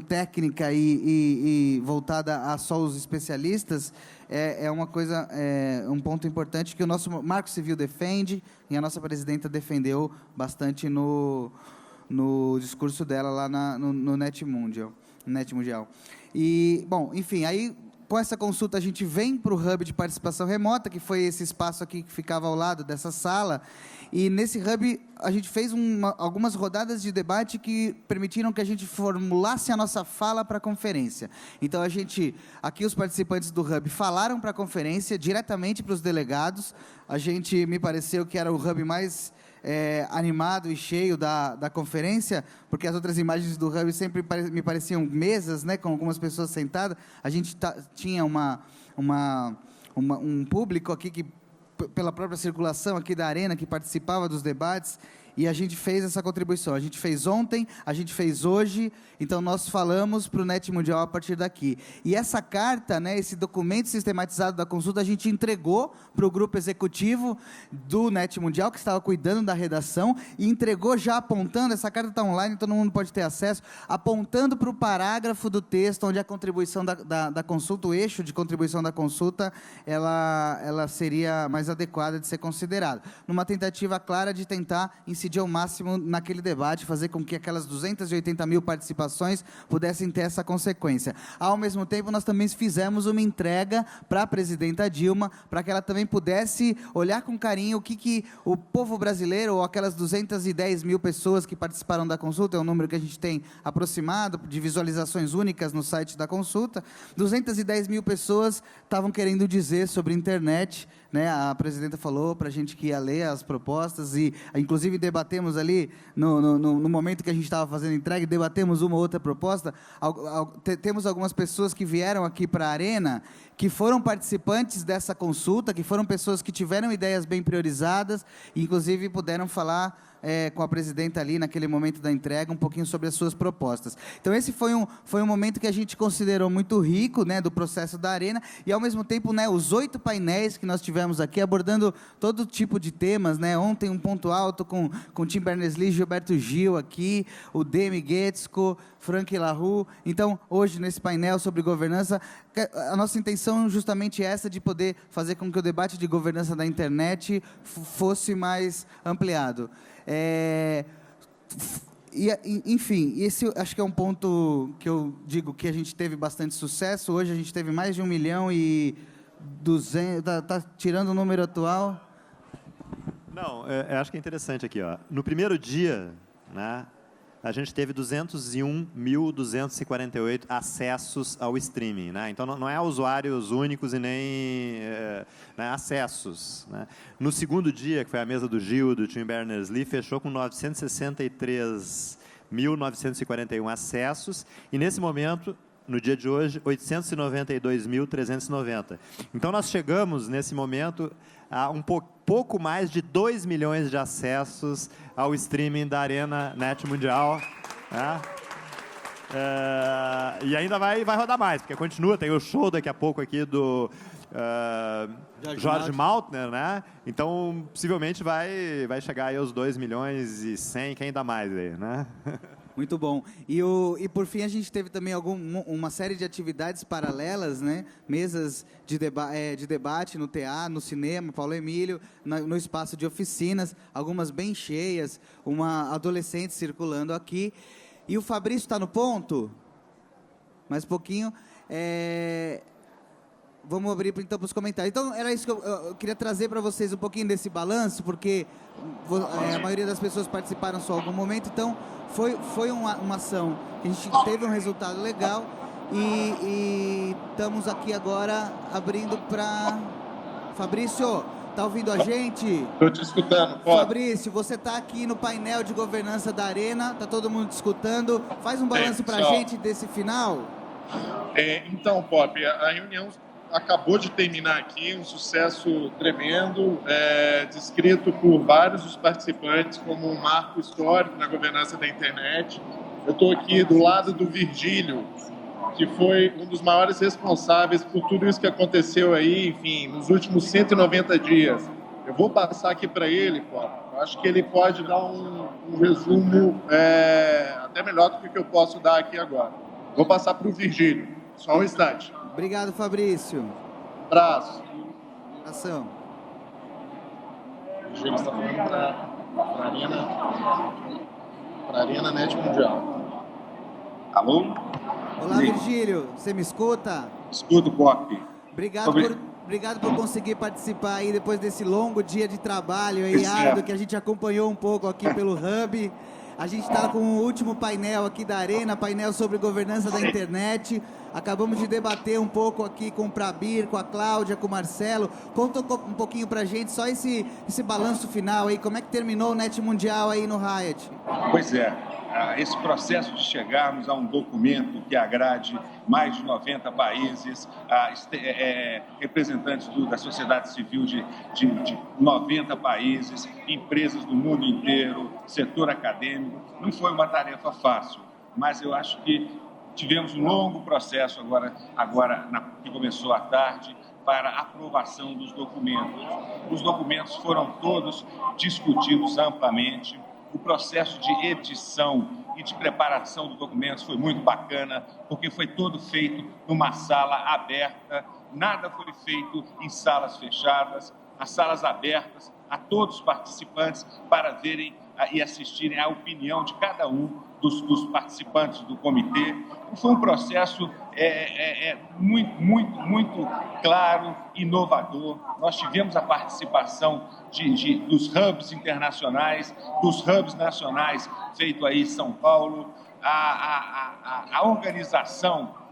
técnica e voltada a só os especialistas. É uma coisa, um ponto importante que o nosso Marco Civil defende, e a nossa presidenta defendeu bastante no discurso dela lá no NET Mundial. E, bom, enfim, aí com essa consulta a gente vem para o Hub de Participação Remota, que foi esse espaço aqui que ficava ao lado dessa sala, e nesse Hub a gente fez algumas rodadas de debate que permitiram que a gente formulasse a nossa fala para a conferência. Então, aqui os participantes do Hub falaram para a conferência, diretamente para os delegados. Me pareceu que era o Hub mais animado e cheio da conferência, porque as outras imagens do Hub sempre me pareciam mesas, né, com algumas pessoas sentadas. A gente tinha um público aqui que, pela própria circulação aqui da Arena, que participava dos debates, e a gente fez essa contribuição. A gente fez ontem, a gente fez hoje, então nós falamos para o NET Mundial a partir daqui. E essa carta, né, esse documento sistematizado da consulta, a gente entregou para o grupo executivo do NET Mundial, que estava cuidando da redação, e entregou já apontando, essa carta está online, todo mundo pode ter acesso, apontando para o parágrafo do texto, onde a contribuição da consulta, o eixo de contribuição da consulta, ela seria mais adequada de ser considerada, numa tentativa clara de tentar incidir incidir ao máximo naquele debate, fazer com que aquelas 280 mil participações pudessem ter essa consequência. Ao mesmo tempo, nós também fizemos uma entrega para a presidenta Dilma, para que ela também pudesse olhar com carinho o que o povo brasileiro, ou aquelas 210 mil pessoas que participaram da consulta, é um número que a gente tem aproximado de visualizações únicas no site da consulta, 210 mil pessoas estavam querendo dizer sobre a internet, né? A presidenta falou para a gente que ia ler as propostas e, inclusive, debatemos ali, no momento que a gente estava fazendo a entrega, debatemos uma ou outra proposta. Temos algumas pessoas que vieram aqui para a Arena, que foram participantes dessa consulta, que foram pessoas que tiveram ideias bem priorizadas, e, inclusive, puderam falar com a presidenta ali, naquele momento da entrega, um pouquinho sobre as suas propostas. Então, esse foi um momento que a gente considerou muito rico, né, do processo da Arena, e, ao mesmo tempo, né, os 8 painéis que nós tivemos aqui, abordando todo tipo de temas, né, ontem um ponto alto com Tim Berners-Lee, Gilberto Gil aqui, o Demi Guetzko, Frank LaRue. Então, hoje, nesse painel sobre governança, a nossa intenção justamente é essa, de poder fazer com que o debate de governança da internet fosse mais ampliado. Enfim, esse acho que é um ponto que eu digo que a gente teve bastante sucesso. Hoje a gente teve mais de 1.200.000, tá tirando o número atual. Não, eu acho que é interessante aqui, ó. No primeiro dia, né, a gente teve 201.248 acessos ao streaming, né? Então, não é usuários únicos e nem né, acessos, né? No segundo dia, que foi a mesa do Gil, do Tim Berners-Lee, fechou com 963.941 acessos, e, nesse momento, no dia de hoje, 892.390. Então, nós chegamos, nesse momento, a pouco mais de 2 milhões de acessos ao streaming da Arena Net Mundial. Né? E ainda vai rodar mais, porque continua, tem o show daqui a pouco aqui do Jorge Maltner, né? Então, possivelmente vai chegar aí aos 2 milhões e 100, que ainda mais aí, né? Muito bom. E por fim, a gente teve também uma série de atividades paralelas, né? Mesas de debate no teatro, no cinema, Paulo Emílio, no espaço de oficinas, algumas bem cheias, uma adolescente circulando aqui. E o Fabrício está no ponto? Mais pouquinho. Vamos abrir, então, para os comentários. Então, era isso que eu queria trazer para vocês, um pouquinho desse balanço, porque a maioria das pessoas participaram só em algum momento. Então, foi uma ação que a gente teve um resultado legal, e estamos aqui agora abrindo para... Fabrício, está ouvindo a gente? Estou te escutando, pode. Fabrício, você está aqui no painel de governança da Arena, está todo mundo te escutando. Faz um balanço para a gente desse final. Então, Pop, a reunião acabou de terminar aqui, um sucesso tremendo, descrito por vários dos participantes como um marco histórico na governança da internet. Eu estou aqui do lado do Virgílio, que foi um dos maiores responsáveis por tudo isso que aconteceu aí, enfim, nos últimos 190 dias. Eu vou passar aqui para ele, Pop. Eu acho que ele pode dar um resumo até melhor do que eu posso dar aqui agora. Vou passar para o Virgílio, só um instante. Obrigado, Fabrício. Abraço. Ação. O Virgílio está falando para a Arena Net Mundial. Alô? Olá, Virgílio. Você me escuta? Escuto, Pop. Obrigado por conseguir participar aí depois desse longo dia de trabalho aí, árduo, que a gente acompanhou um pouco aqui pelo Hub. A gente está com o último painel aqui da Arena, painel sobre governança da internet. Acabamos de debater um pouco aqui com o Prabir, com a Cláudia, com o Marcelo. Conta um pouquinho pra gente, só esse balanço final aí, como é que terminou o Net Mundial aí no Riot? Pois é, esse processo de chegarmos a um documento que agrade mais de 90 países, representantes da sociedade civil de 90 países, empresas do mundo inteiro, setor acadêmico, não foi uma tarefa fácil, mas eu acho que tivemos um longo processo agora que começou à tarde, para aprovação dos documentos. Os documentos foram todos discutidos amplamente. O processo de edição e de preparação dos documentos foi muito bacana, porque foi todo feito numa sala aberta, nada foi feito em salas fechadas, as salas abertas a todos os participantes para verem e assistirem à opinião de cada um dos participantes do comitê. Foi um processo muito claro, inovador. Nós tivemos a participação dos hubs internacionais, dos hubs nacionais feito aí em São Paulo, a organização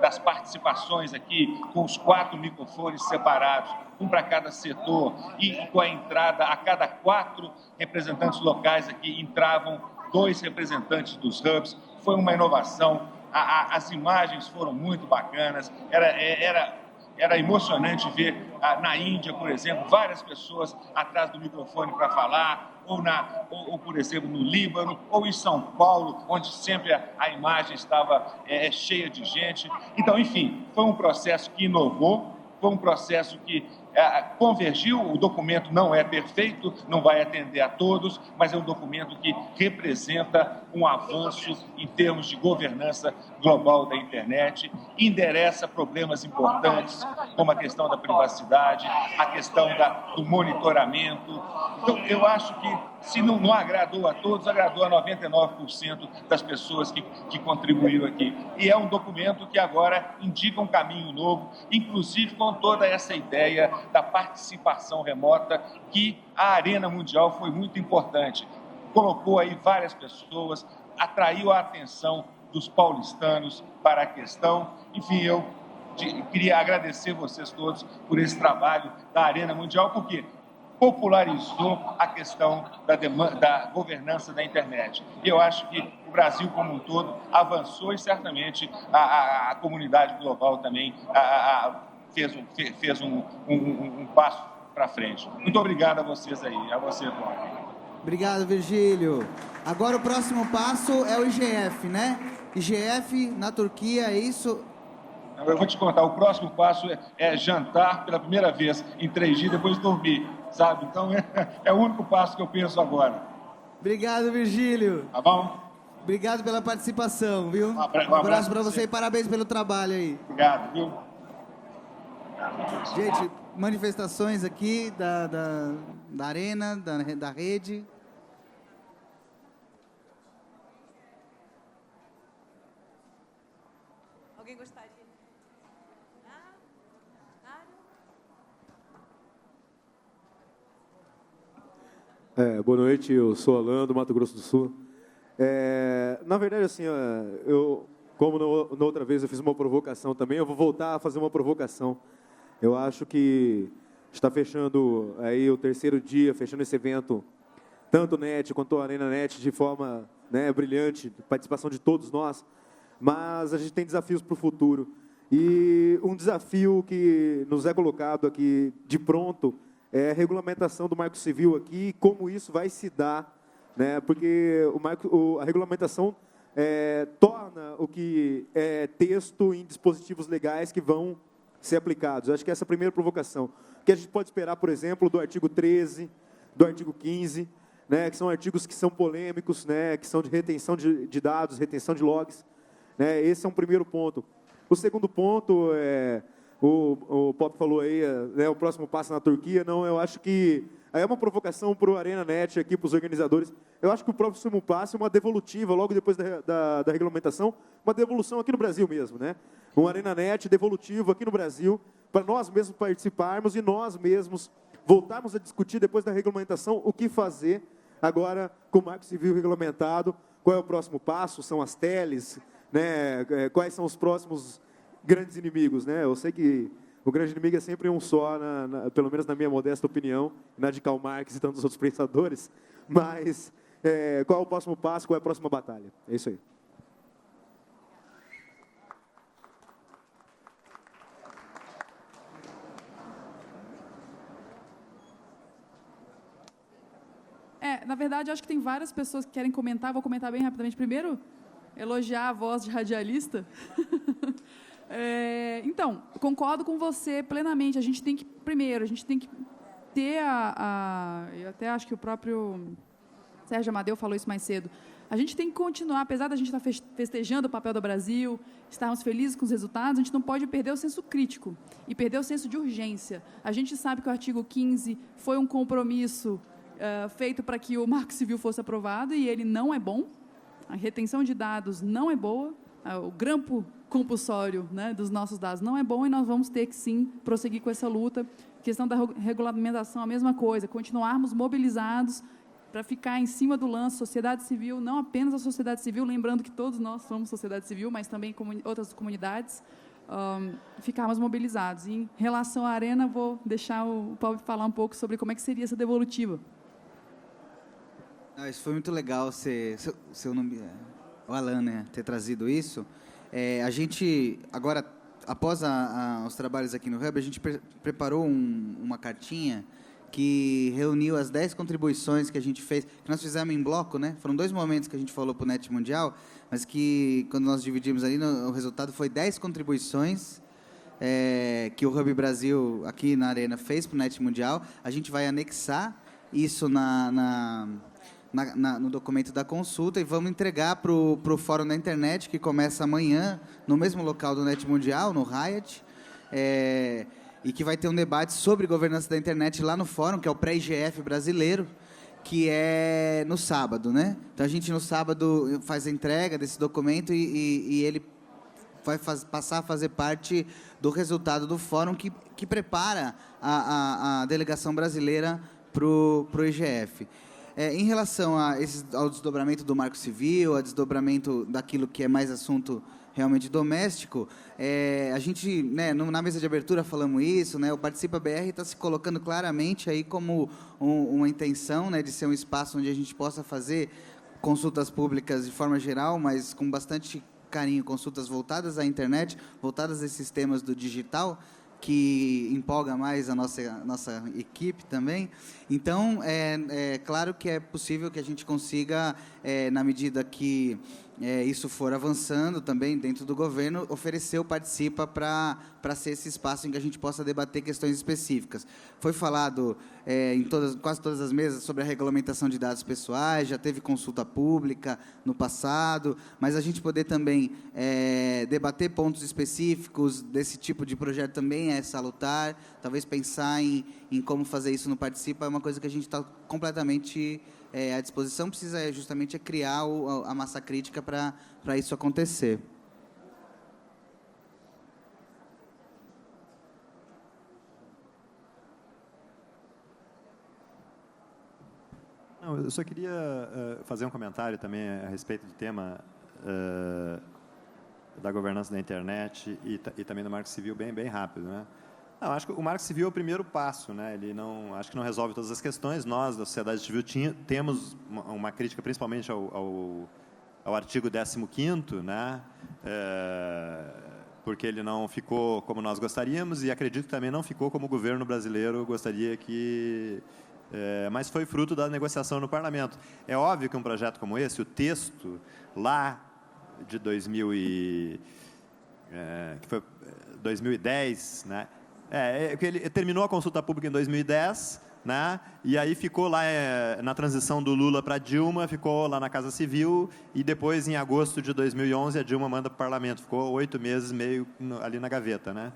das participações aqui com os 4 microfones separados, um para cada setor, e com a entrada a cada 4 representantes locais aqui entravam 2 representantes dos hubs. Foi uma inovação. As imagens foram muito bacanas. Era emocionante ver na Índia, por exemplo, várias pessoas atrás do microfone para falar, ou, por exemplo, no Líbano, ou em São Paulo, onde sempre a imagem estava cheia de gente. Então, enfim, foi um processo que inovou, foi um processo que convergiu. O documento não é perfeito, não vai atender a todos, mas é um documento que representa um avanço em termos de governança global da internet, endereça problemas importantes, como a questão da privacidade, a questão do monitoramento. Então, eu acho que, se não agradou a todos, agradou a 99% das pessoas que contribuíram aqui. E é um documento que agora indica um caminho novo, inclusive com toda essa ideia da participação remota, que a Arena Mundial foi muito importante. Colocou aí várias pessoas, atraiu a atenção dos paulistanos para a questão. Enfim, eu queria agradecer vocês todos por esse trabalho da Arena Mundial, porque popularizou a questão da governança da internet. E eu acho que o Brasil como um todo avançou, e certamente a comunidade global também fez um passo para frente. Muito obrigado a vocês aí, a você, Tom. Obrigado, Virgílio. Agora o próximo passo é o IGF, né? IGF na Turquia, é isso? Eu vou te contar, o próximo passo é jantar pela primeira vez em 3 dias, depois dormir, sabe? Então é o único passo que eu penso agora. Obrigado, Virgílio. Tá bom? Obrigado pela participação, viu? Um abraço para você e parabéns pelo trabalho aí. Obrigado, viu? Gente, manifestações aqui da Arena, da rede. Alguém gostaria? Boa noite, eu sou Alan, do Mato Grosso do Sul. Na verdade, assim, como na outra vez eu fiz uma provocação também, eu vou voltar a fazer uma provocação. Eu acho que está fechando aí o 3º dia, fechando esse evento, tanto o NET quanto a Arena NET, de forma brilhante, participação de todos nós, mas a gente tem desafios para o futuro. E um desafio que nos é colocado aqui de pronto é a regulamentação do Marco Civil aqui, como isso vai se dar, né? Porque a regulamentação torna o que é texto em dispositivos legais que vão ser aplicados. Eu acho que essa é a primeira provocação. O que a gente pode esperar, por exemplo, do artigo 13, do artigo 15, né, que são artigos que são polêmicos, né, que são de retenção de dados, retenção de logs. Né, esse é um primeiro ponto. O segundo ponto, o Pop falou aí, o próximo passo na Turquia. Não, eu acho que aí é uma provocação para o Arena NET aqui, para os organizadores. Eu acho que o próximo passo é uma devolutiva, logo depois da regulamentação, uma devolução aqui no Brasil mesmo, né? Um Arena NET devolutivo aqui no Brasil, para nós mesmos participarmos e nós mesmos voltarmos a discutir depois da regulamentação o que fazer agora com o Marco Civil regulamentado, qual é o próximo passo, são as teles, né? Quais são os próximos grandes inimigos, né? Eu sei que o grande inimigo é sempre um só, pelo menos na minha modesta opinião, na de Karl Marx e tantos outros pensadores, mas qual é o próximo passo, qual é a próxima batalha? É isso aí. Na verdade, eu acho que tem várias pessoas que querem comentar, vou comentar bem rapidamente. Primeiro, elogiar a voz de radialista. Então, concordo com você plenamente. A gente tem que ter eu até acho que o próprio Sérgio Amadeu falou isso mais cedo. A gente tem que continuar, apesar da gente estar festejando o papel do Brasil, estarmos felizes com os resultados, a gente não pode perder o senso crítico e perder o senso de urgência. A gente sabe que o artigo 15 foi um compromisso feito para que o Marco Civil fosse aprovado e ele não é bom. A retenção de dados não é boa. O grampo compulsório, né, dos nossos dados não é bom e nós vamos ter que, sim, prosseguir com essa luta. Questão da regulamentação, a mesma coisa. Continuarmos mobilizados para ficar em cima do lance, sociedade civil, não apenas a sociedade civil, lembrando que todos nós somos sociedade civil, mas também outras comunidades, ficarmos mobilizados. E, em relação à Arena, vou deixar o Paulo falar um pouco sobre como é que seria essa devolutiva. Isso foi muito legal, seu nome, o Alan, né, ter trazido isso. A gente, agora, após os trabalhos aqui no Hub, a gente preparou uma cartinha que reuniu as 10 contribuições que a gente fez, que nós fizemos em bloco, né? Foram 2 momentos que a gente falou para o NET Mundial, mas que, quando nós dividimos ali, o resultado foi 10 contribuições que o Hub Brasil, aqui na Arena, fez para o NET Mundial. A gente vai anexar isso no documento da consulta e vamos entregar para o Fórum da Internet, que começa amanhã, no mesmo local do NET Mundial, no Riot, e que vai ter um debate sobre governança da internet lá no Fórum, que é o pré-IGF brasileiro, que é no sábado, né? Então, a gente, no sábado, faz a entrega desse documento e ele vai passar a fazer parte do resultado do Fórum que prepara a delegação brasileira para o IGF. Em relação ao desdobramento do Marco Civil, ao desdobramento daquilo que é mais assunto realmente doméstico, a gente, né, na mesa de abertura falamos isso, né, o Participa BR está se colocando claramente aí como uma intenção, né, de ser um espaço onde a gente possa fazer consultas públicas de forma geral, mas com bastante carinho, consultas voltadas à internet, voltadas a esses temas do digital, que empolga mais a nossa equipe também. Então, claro que é possível que a gente consiga, na medida que isso for avançando também dentro do governo, oferecer o Participa para ser esse espaço em que a gente possa debater questões específicas. Foi falado em quase todas as mesas sobre a regulamentação de dados pessoais, já teve consulta pública no passado, mas a gente poder também debater pontos específicos desse tipo de projeto também é salutar. Talvez pensar em como fazer isso no Participa é uma coisa que a gente está completamente à disposição, precisa justamente criar a massa crítica para isso acontecer. Não, eu só queria fazer um comentário também a respeito do tema da governança da internet e também do Marco Civil bem rápido, né? Não, acho que o Marco Civil é o primeiro passo, né? Ele acho que não resolve todas as questões. Nós, da sociedade civil, temos uma crítica principalmente ao artigo 15º, né? Porque ele não ficou como nós gostaríamos e acredito que também não ficou como o governo brasileiro gostaria que... mas foi fruto da negociação no parlamento. É óbvio que um projeto como esse, o texto lá de 2010, né? Ele terminou a consulta pública em 2010, né? E aí ficou lá na transição do Lula para Dilma, ficou lá na Casa Civil e depois, em agosto de 2011, a Dilma manda para o parlamento. Ficou 8 meses meio ali na gaveta, né?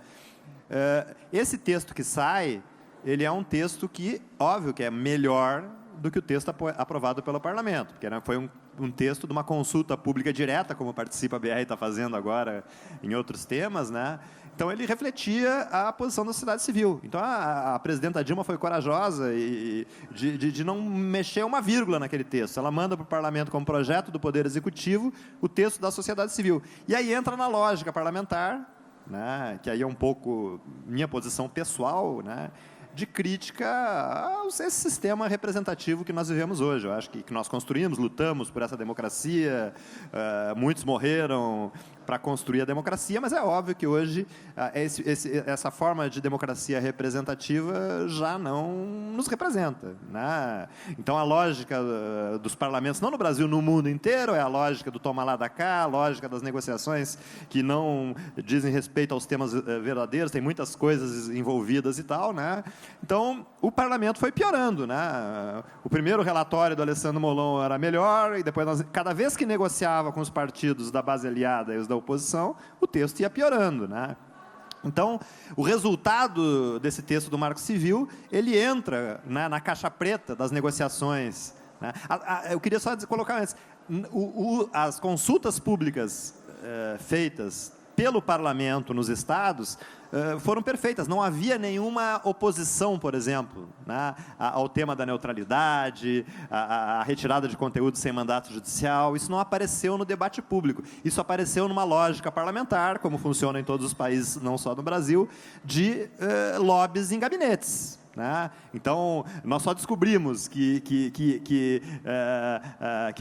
Esse texto que sai, ele é um texto que, óbvio, que é melhor do que o texto aprovado pelo parlamento, porque foi um texto de uma consulta pública direta, como Participa BR está fazendo agora em outros temas, né? Então, ele refletia a posição da sociedade civil. Então, a presidenta Dilma foi corajosa de não mexer uma vírgula naquele texto. Ela manda para o parlamento como projeto do Poder Executivo o texto da sociedade civil. E aí entra na lógica parlamentar, né, que aí é um pouco minha posição pessoal, né, de crítica a esse sistema representativo que nós vivemos hoje. Eu acho que nós construímos, lutamos por essa democracia, muitos morreram para construir a democracia, mas é óbvio que hoje essa forma de democracia representativa já não nos representa, né? Então, a lógica dos parlamentos, não no Brasil, no mundo inteiro, é a lógica do toma lá da cá, a lógica das negociações que não dizem respeito aos temas verdadeiros, tem muitas coisas envolvidas e tal, né? Então, o parlamento foi piorando, né? O primeiro relatório do Alessandro Molon era melhor, e depois, cada vez que negociava com os partidos da base aliada e os da oposição, o texto ia piorando, né? Então, o resultado desse texto do Marco Civil, ele entra, né, na caixa preta das negociações, né? Eu queria só colocar antes, as consultas públicas feitas pelo parlamento nos estados foram perfeitas. Não havia nenhuma oposição, por exemplo, né, ao tema da neutralidade, a retirada de conteúdo sem mandato judicial. Isso não apareceu no debate público. Isso apareceu numa lógica parlamentar, como funciona em todos os países, não só no Brasil, de lobbies em gabinetes, né? Então, nós só descobrimos que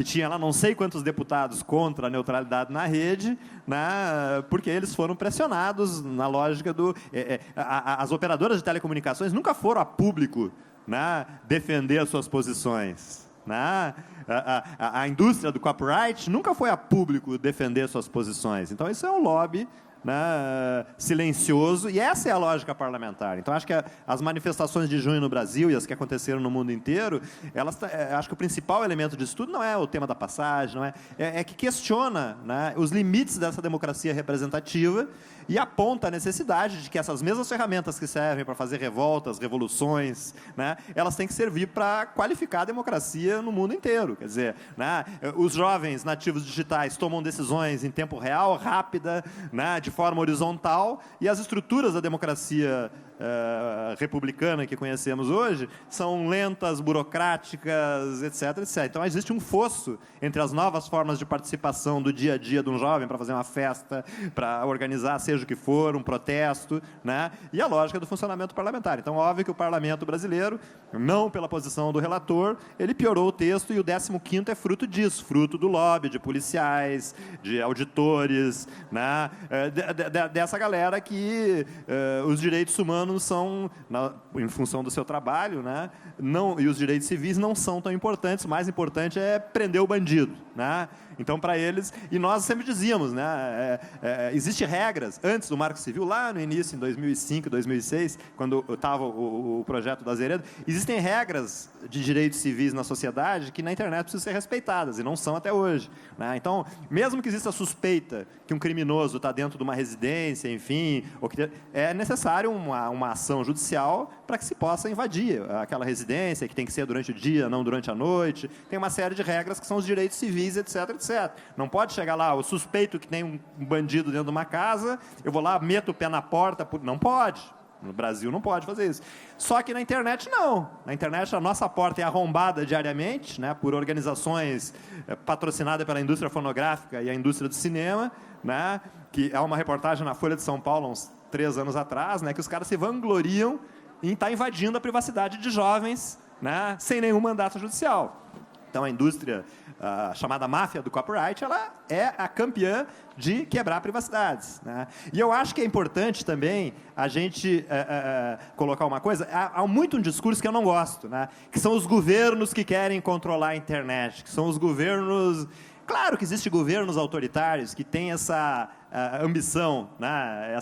tinha lá não sei quantos deputados contra a neutralidade na rede, né, porque eles foram pressionados na lógica do... as operadoras de telecomunicações nunca foram a público, né, defender as suas posições, né? A indústria do copyright nunca foi a público defender suas posições. Então, isso é um lobby, né, silencioso, e essa é a lógica parlamentar. Então, acho que as manifestações de junho no Brasil e as que aconteceram no mundo inteiro, acho que o principal elemento de estudo não é o tema da passagem, não é que questiona, né, os limites dessa democracia representativa e aponta a necessidade de que essas mesmas ferramentas que servem para fazer revoltas, revoluções, né, elas têm que servir para qualificar a democracia no mundo inteiro. Quer dizer, né, os jovens nativos digitais tomam decisões em tempo real, rápida, né, de forma horizontal, e as estruturas da democracia republicana que conhecemos hoje são lentas, burocráticas, etc, etc. Então, existe um fosso entre as novas formas de participação do dia a dia de um jovem para fazer uma festa, para organizar, seja o que for, um protesto, né, e a lógica do funcionamento parlamentar. Então, óbvio que o parlamento brasileiro, não pela posição do relator, ele piorou o texto, e o 15º é fruto disso, fruto do lobby de policiais, de auditores, né, dessa galera que os direitos humanos são, em função do seu trabalho, né, e os direitos civis não são tão importantes. O mais importante é prender o bandido, né? Então, para eles, e nós sempre dizíamos, né, existem regras, antes do Marco Civil, lá no início, em 2005, 2006, quando estava o projeto da Azeredo, existem regras de direitos civis na sociedade que na internet precisam ser respeitadas, e não são até hoje, né? Então, mesmo que exista suspeita que um criminoso está dentro de uma residência, enfim, é necessário uma ação judicial para que se possa invadir aquela residência, que tem que ser durante o dia, não durante a noite. Tem uma série de regras que são os direitos civis, etc, etc. Não pode chegar lá, o suspeito que tem um bandido dentro de uma casa, eu vou lá, meto o pé na porta. Não pode. No Brasil não pode fazer isso. Só que na internet não. Na internet a nossa porta é arrombada diariamente, né, por organizações patrocinadas pela indústria fonográfica e a indústria do cinema, né, que é uma reportagem na Folha de São Paulo, uns 3 anos atrás, né, que os caras se vangloriam em estar invadindo a privacidade de jovens, né, sem nenhum mandato judicial. Então, a indústria chamada máfia do copyright, ela é a campeã de quebrar privacidades, né? E eu acho que é importante também a gente colocar uma coisa. Há muito um discurso que eu não gosto, né, que são os governos que querem controlar a internet, que são os governos... Claro que existem governos autoritários que têm essa ambição, né?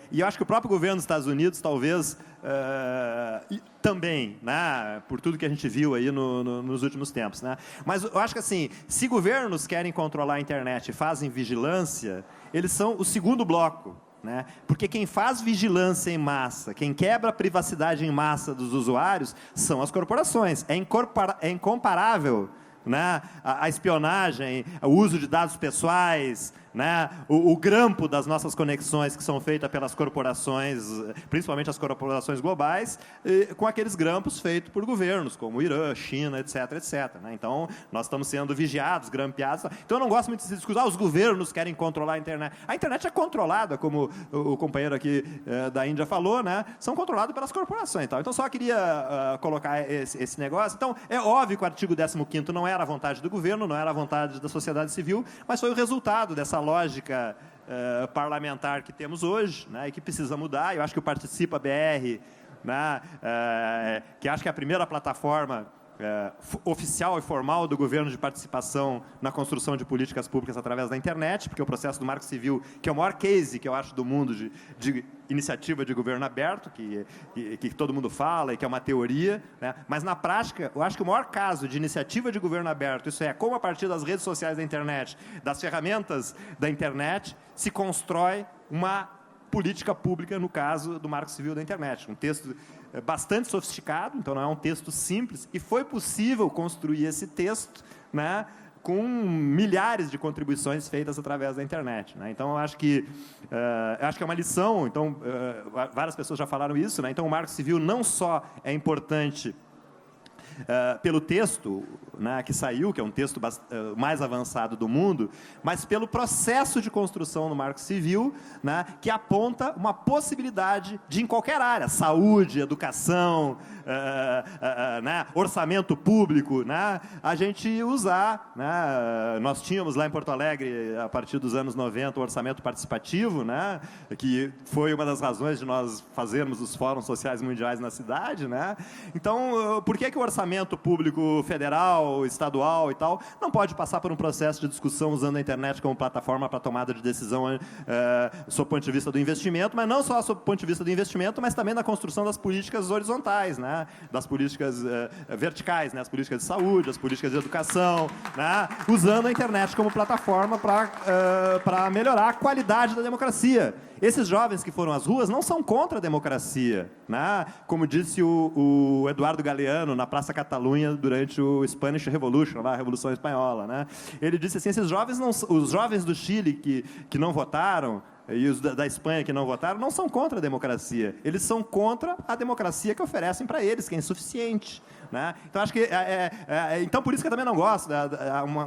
E eu acho que o próprio governo dos Estados Unidos, talvez, também, né? Por tudo que a gente viu aí nos últimos tempos, né? Mas eu acho que, assim, se governos querem controlar a internet e fazem vigilância, eles são o segundo bloco, né? Porque quem faz vigilância em massa, quem quebra a privacidade em massa dos usuários, são as corporações. É incomparável, né, a espionagem, o uso de dados pessoais, né, o grampo das nossas conexões que são feitas pelas corporações, principalmente as corporações globais, com aqueles grampos feitos por governos, como o Irã, China, etc, etc, né? Então, nós estamos sendo vigiados, grampeados. Então, eu não gosto muito desse discurso, os governos querem controlar a internet. A internet é controlada, como o companheiro aqui da Índia falou, né? São controlados pelas corporações. Então, só queria colocar esse negócio. Então, é óbvio que o artigo 15º não era a vontade do governo, não era a vontade da sociedade civil, mas foi o resultado dessa lógica parlamentar que temos hoje, né, e que precisa mudar. Eu acho que o Participa BR, né, que acho que é a primeira plataforma oficial e formal do governo de participação na construção de políticas públicas através da internet, porque o processo do Marco Civil, que é o maior case que eu acho do mundo de iniciativa de governo aberto, que todo mundo fala e que é uma teoria, né? Mas na prática, eu acho que o maior caso de iniciativa de governo aberto, isso é, como a partir das redes sociais da internet, das ferramentas da internet, se constrói uma política pública, no caso do Marco Civil da Internet. Um texto bastante sofisticado, então não é um texto simples, e foi possível construir esse texto, né, com milhares de contribuições feitas através da internet, né? Então, eu acho que é uma lição. Então, várias pessoas já falaram isso, né? Então, o Marco Civil não só é importante pelo texto, né, que saiu, que é um texto mais avançado do mundo, mas pelo processo de construção do Marco Civil, né, que aponta uma possibilidade de, em qualquer área, saúde, educação, né, orçamento público, né, a gente usar, né, nós tínhamos lá em Porto Alegre, a partir dos anos 90, o orçamento participativo, né, que foi uma das razões de nós fazermos os fóruns sociais mundiais na cidade, né? Então, por que o orçamento público federal, estadual e tal, não pode passar por um processo de discussão usando a internet como plataforma para tomada de decisão sob o ponto de vista do investimento, mas não só sob o ponto de vista do investimento, mas também na construção das políticas horizontais, né? Das políticas verticais, né? As políticas de saúde, as políticas de educação, né? Usando a internet como plataforma para melhorar a qualidade da democracia. Esses jovens que foram às ruas não são contra a democracia, né? Como disse o Eduardo Galeano na Praça Catalunha durante o Spanish Revolution, lá, a Revolução Espanhola, né? Ele disse assim, os jovens do Chile que não votaram e os da Espanha que não votaram não são contra a democracia, eles são contra a democracia que oferecem para eles, que é insuficiente. Né? Então, acho que então, por isso que eu também não gosto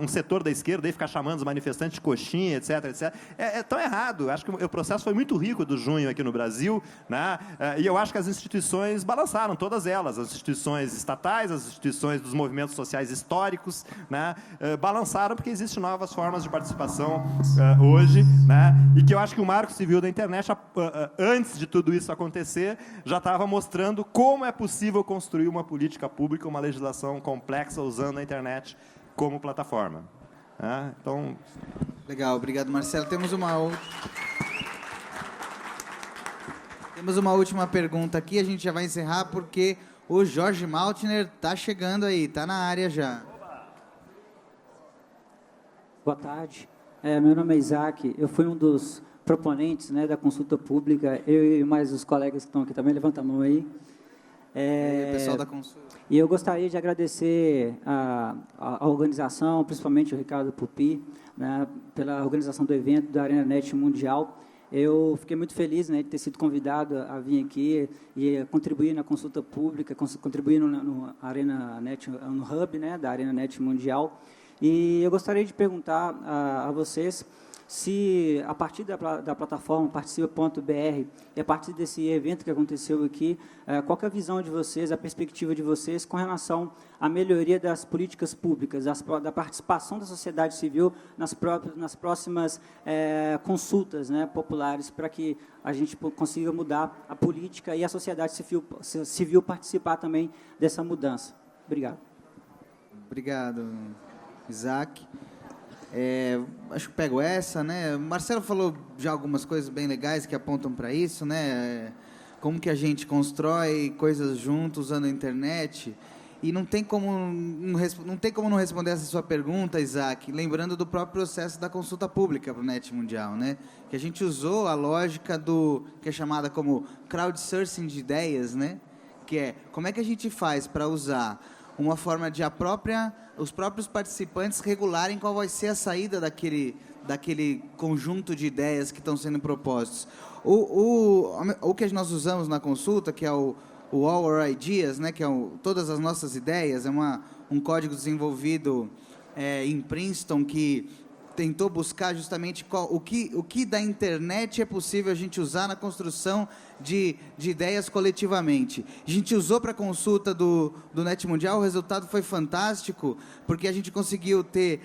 um setor da esquerda aí ficar chamando os manifestantes de coxinha, etc, etc. É tão errado. Acho que o processo foi muito rico do junho aqui no Brasil, né? E eu acho que as instituições balançaram, todas elas, as instituições estatais, as instituições dos movimentos sociais históricos, né? Balançaram porque existem novas formas de participação hoje, né? E que eu acho que o Marco Civil da Internet, antes de tudo isso acontecer, já estava mostrando como é possível construir uma política pública, uma legislação complexa usando a internet como plataforma. Então... Legal, obrigado, Marcelo. Temos uma última pergunta aqui, a gente já vai encerrar porque o Jorge Maltner está chegando aí, está na área já. Boa tarde, meu nome é Isaac, eu fui um dos proponentes, né, da consulta pública, eu e mais os colegas que estão aqui também, levanta a mão aí. Pessoal da consulta. E eu gostaria de agradecer a organização, principalmente o Ricardo Pupi, né, pela organização do evento da Arena Net Mundial. Eu fiquei muito feliz, né, de ter sido convidado a vir aqui e contribuir na consulta pública, contribuir no Arena Net, no Hub, né, da Arena Net Mundial. E eu gostaria de perguntar a vocês se, a partir da plataforma participa.br, e a partir desse evento que aconteceu aqui, qual que é a visão de vocês, a perspectiva de vocês com relação à melhoria das políticas públicas, da participação da sociedade civil nas próximas consultas, né, populares, para que a gente consiga mudar a política e a sociedade civil participar também dessa mudança. Obrigado. Obrigado, Isaac. Acho que pego essa, né? O Marcelo falou já algumas coisas bem legais que apontam para isso, né? Como que a gente constrói coisas juntos usando a internet. E não tem como não responder essa sua pergunta, Isaac, lembrando do próprio processo da consulta pública para o Net Mundial, né? Que a gente usou a lógica que é chamada como crowdsourcing de ideias, né? Que é como é que a gente faz para usar uma forma de os próprios participantes regularem qual vai ser a saída daquele conjunto de ideias que estão sendo propostos. O que nós usamos na consulta, que é o All Our Ideas, né, que é todas as nossas ideias, é um código desenvolvido em Princeton que tentou buscar justamente o que da internet é possível a gente usar na construção de ideias coletivamente. A gente usou para a consulta do Net Mundial, o resultado foi fantástico, porque a gente conseguiu ter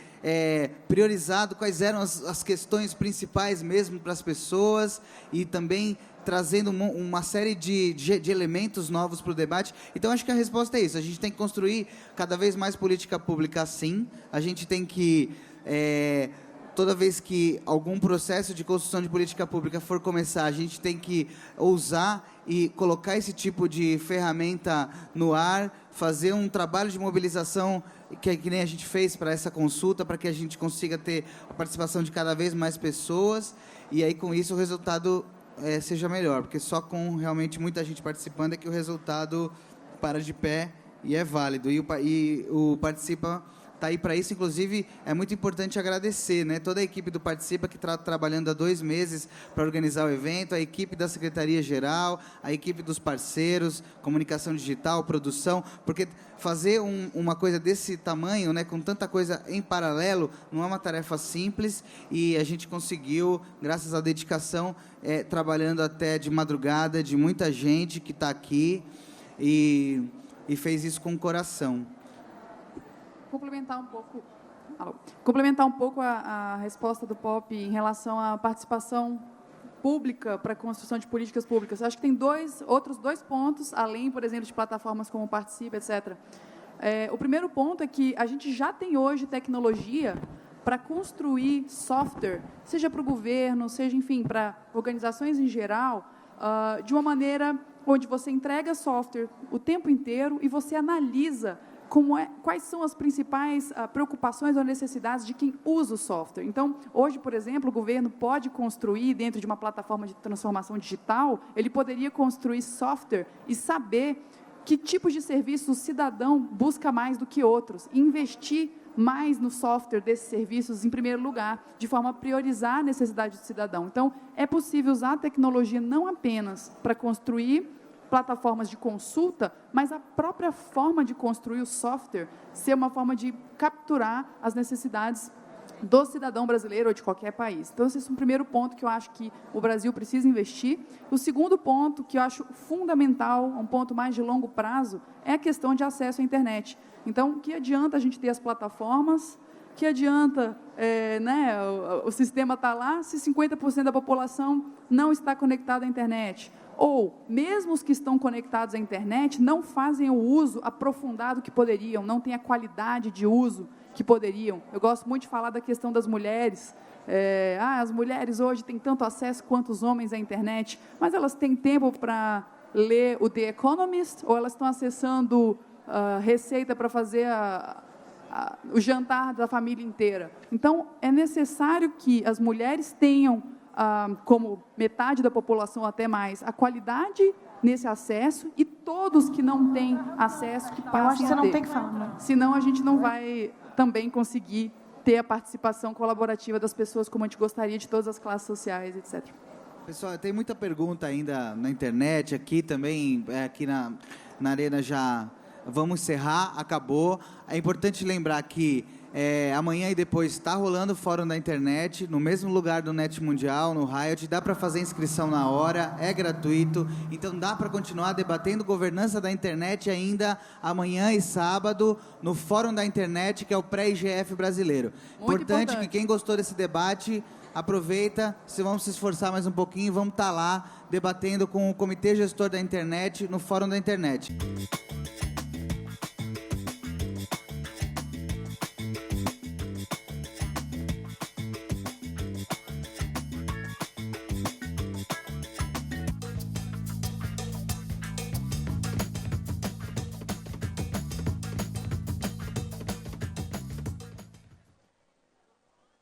priorizado quais eram as questões principais mesmo para as pessoas e também trazendo uma série de elementos novos para o debate. Então, acho que a resposta é isso. A gente tem que construir cada vez mais política pública assim. A gente tem que... toda vez que algum processo de construção de política pública for começar, a gente tem que ousar e colocar esse tipo de ferramenta no ar, fazer um trabalho de mobilização que nem a gente fez para essa consulta, para que a gente consiga ter a participação de cada vez mais pessoas, e aí com isso o resultado seja melhor, porque só com realmente muita gente participando é que o resultado para de pé e é válido. E o Participa está aí para isso. Inclusive, é muito importante agradecer, né? Toda a equipe do Participa que está trabalhando há 2 meses para organizar o evento, a equipe da Secretaria-Geral, a equipe dos parceiros, comunicação digital, produção, porque fazer uma coisa desse tamanho, né, com tanta coisa em paralelo, não é uma tarefa simples, e a gente conseguiu, graças à dedicação, trabalhando até de madrugada, de muita gente que está aqui, e fez isso com o coração. Complementar um pouco a resposta do Pop em relação à participação pública para a construção de políticas públicas. Acho que tem outros dois pontos, além, por exemplo, de plataformas como Participa, etc. O primeiro ponto é que a gente já tem hoje tecnologia para construir software, seja para o governo, seja, enfim, para organizações em geral, de uma maneira onde você entrega software o tempo inteiro e você analisa quais são as principais preocupações ou necessidades de quem usa o software. Então, hoje, por exemplo, o governo pode construir, dentro de uma plataforma de transformação digital, ele poderia construir software e saber que tipos de serviços o cidadão busca mais do que outros, e investir mais no software desses serviços, em primeiro lugar, de forma a priorizar a necessidade do cidadão. Então, é possível usar a tecnologia não apenas para construir plataformas de consulta, mas a própria forma de construir o software ser uma forma de capturar as necessidades do cidadão brasileiro ou de qualquer país. Então, esse é o primeiro ponto que eu acho que o Brasil precisa investir. O segundo ponto, que eu acho fundamental, um ponto mais de longo prazo, é a questão de acesso à internet. Então, que adianta a gente ter as plataformas, que adianta o sistema estar lá se 50% da população não está conectada à internet? Ou, mesmo os que estão conectados à internet, não fazem o uso aprofundado que poderiam, não têm a qualidade de uso que poderiam. Eu gosto muito de falar da questão das mulheres. As mulheres hoje têm tanto acesso quanto os homens à internet, mas elas têm tempo para ler o The Economist, ou elas estão acessando receita para fazer o jantar da família inteira. Então, é necessário que as mulheres tenham, como metade da população até mais, a qualidade nesse acesso, e todos que não têm acesso que passem a ter. Eu acho que você não tem que falar, né? Senão a gente não vai também conseguir ter a participação colaborativa das pessoas como a gente gostaria, de todas as classes sociais, etc. Pessoal, tem muita pergunta ainda na internet, aqui também, aqui na Arena já vamos encerrar, acabou. É importante lembrar que amanhã e depois está rolando o Fórum da Internet, no mesmo lugar do Net Mundial, no Riot. Dá para fazer inscrição na hora, é gratuito. Então, dá para continuar debatendo governança da internet ainda amanhã e sábado, no Fórum da Internet, que é o pré-IGF brasileiro. Importante que quem gostou desse debate, aproveita, vamos se esforçar mais um pouquinho, vamos estar lá debatendo com o Comitê Gestor da Internet, no Fórum da Internet.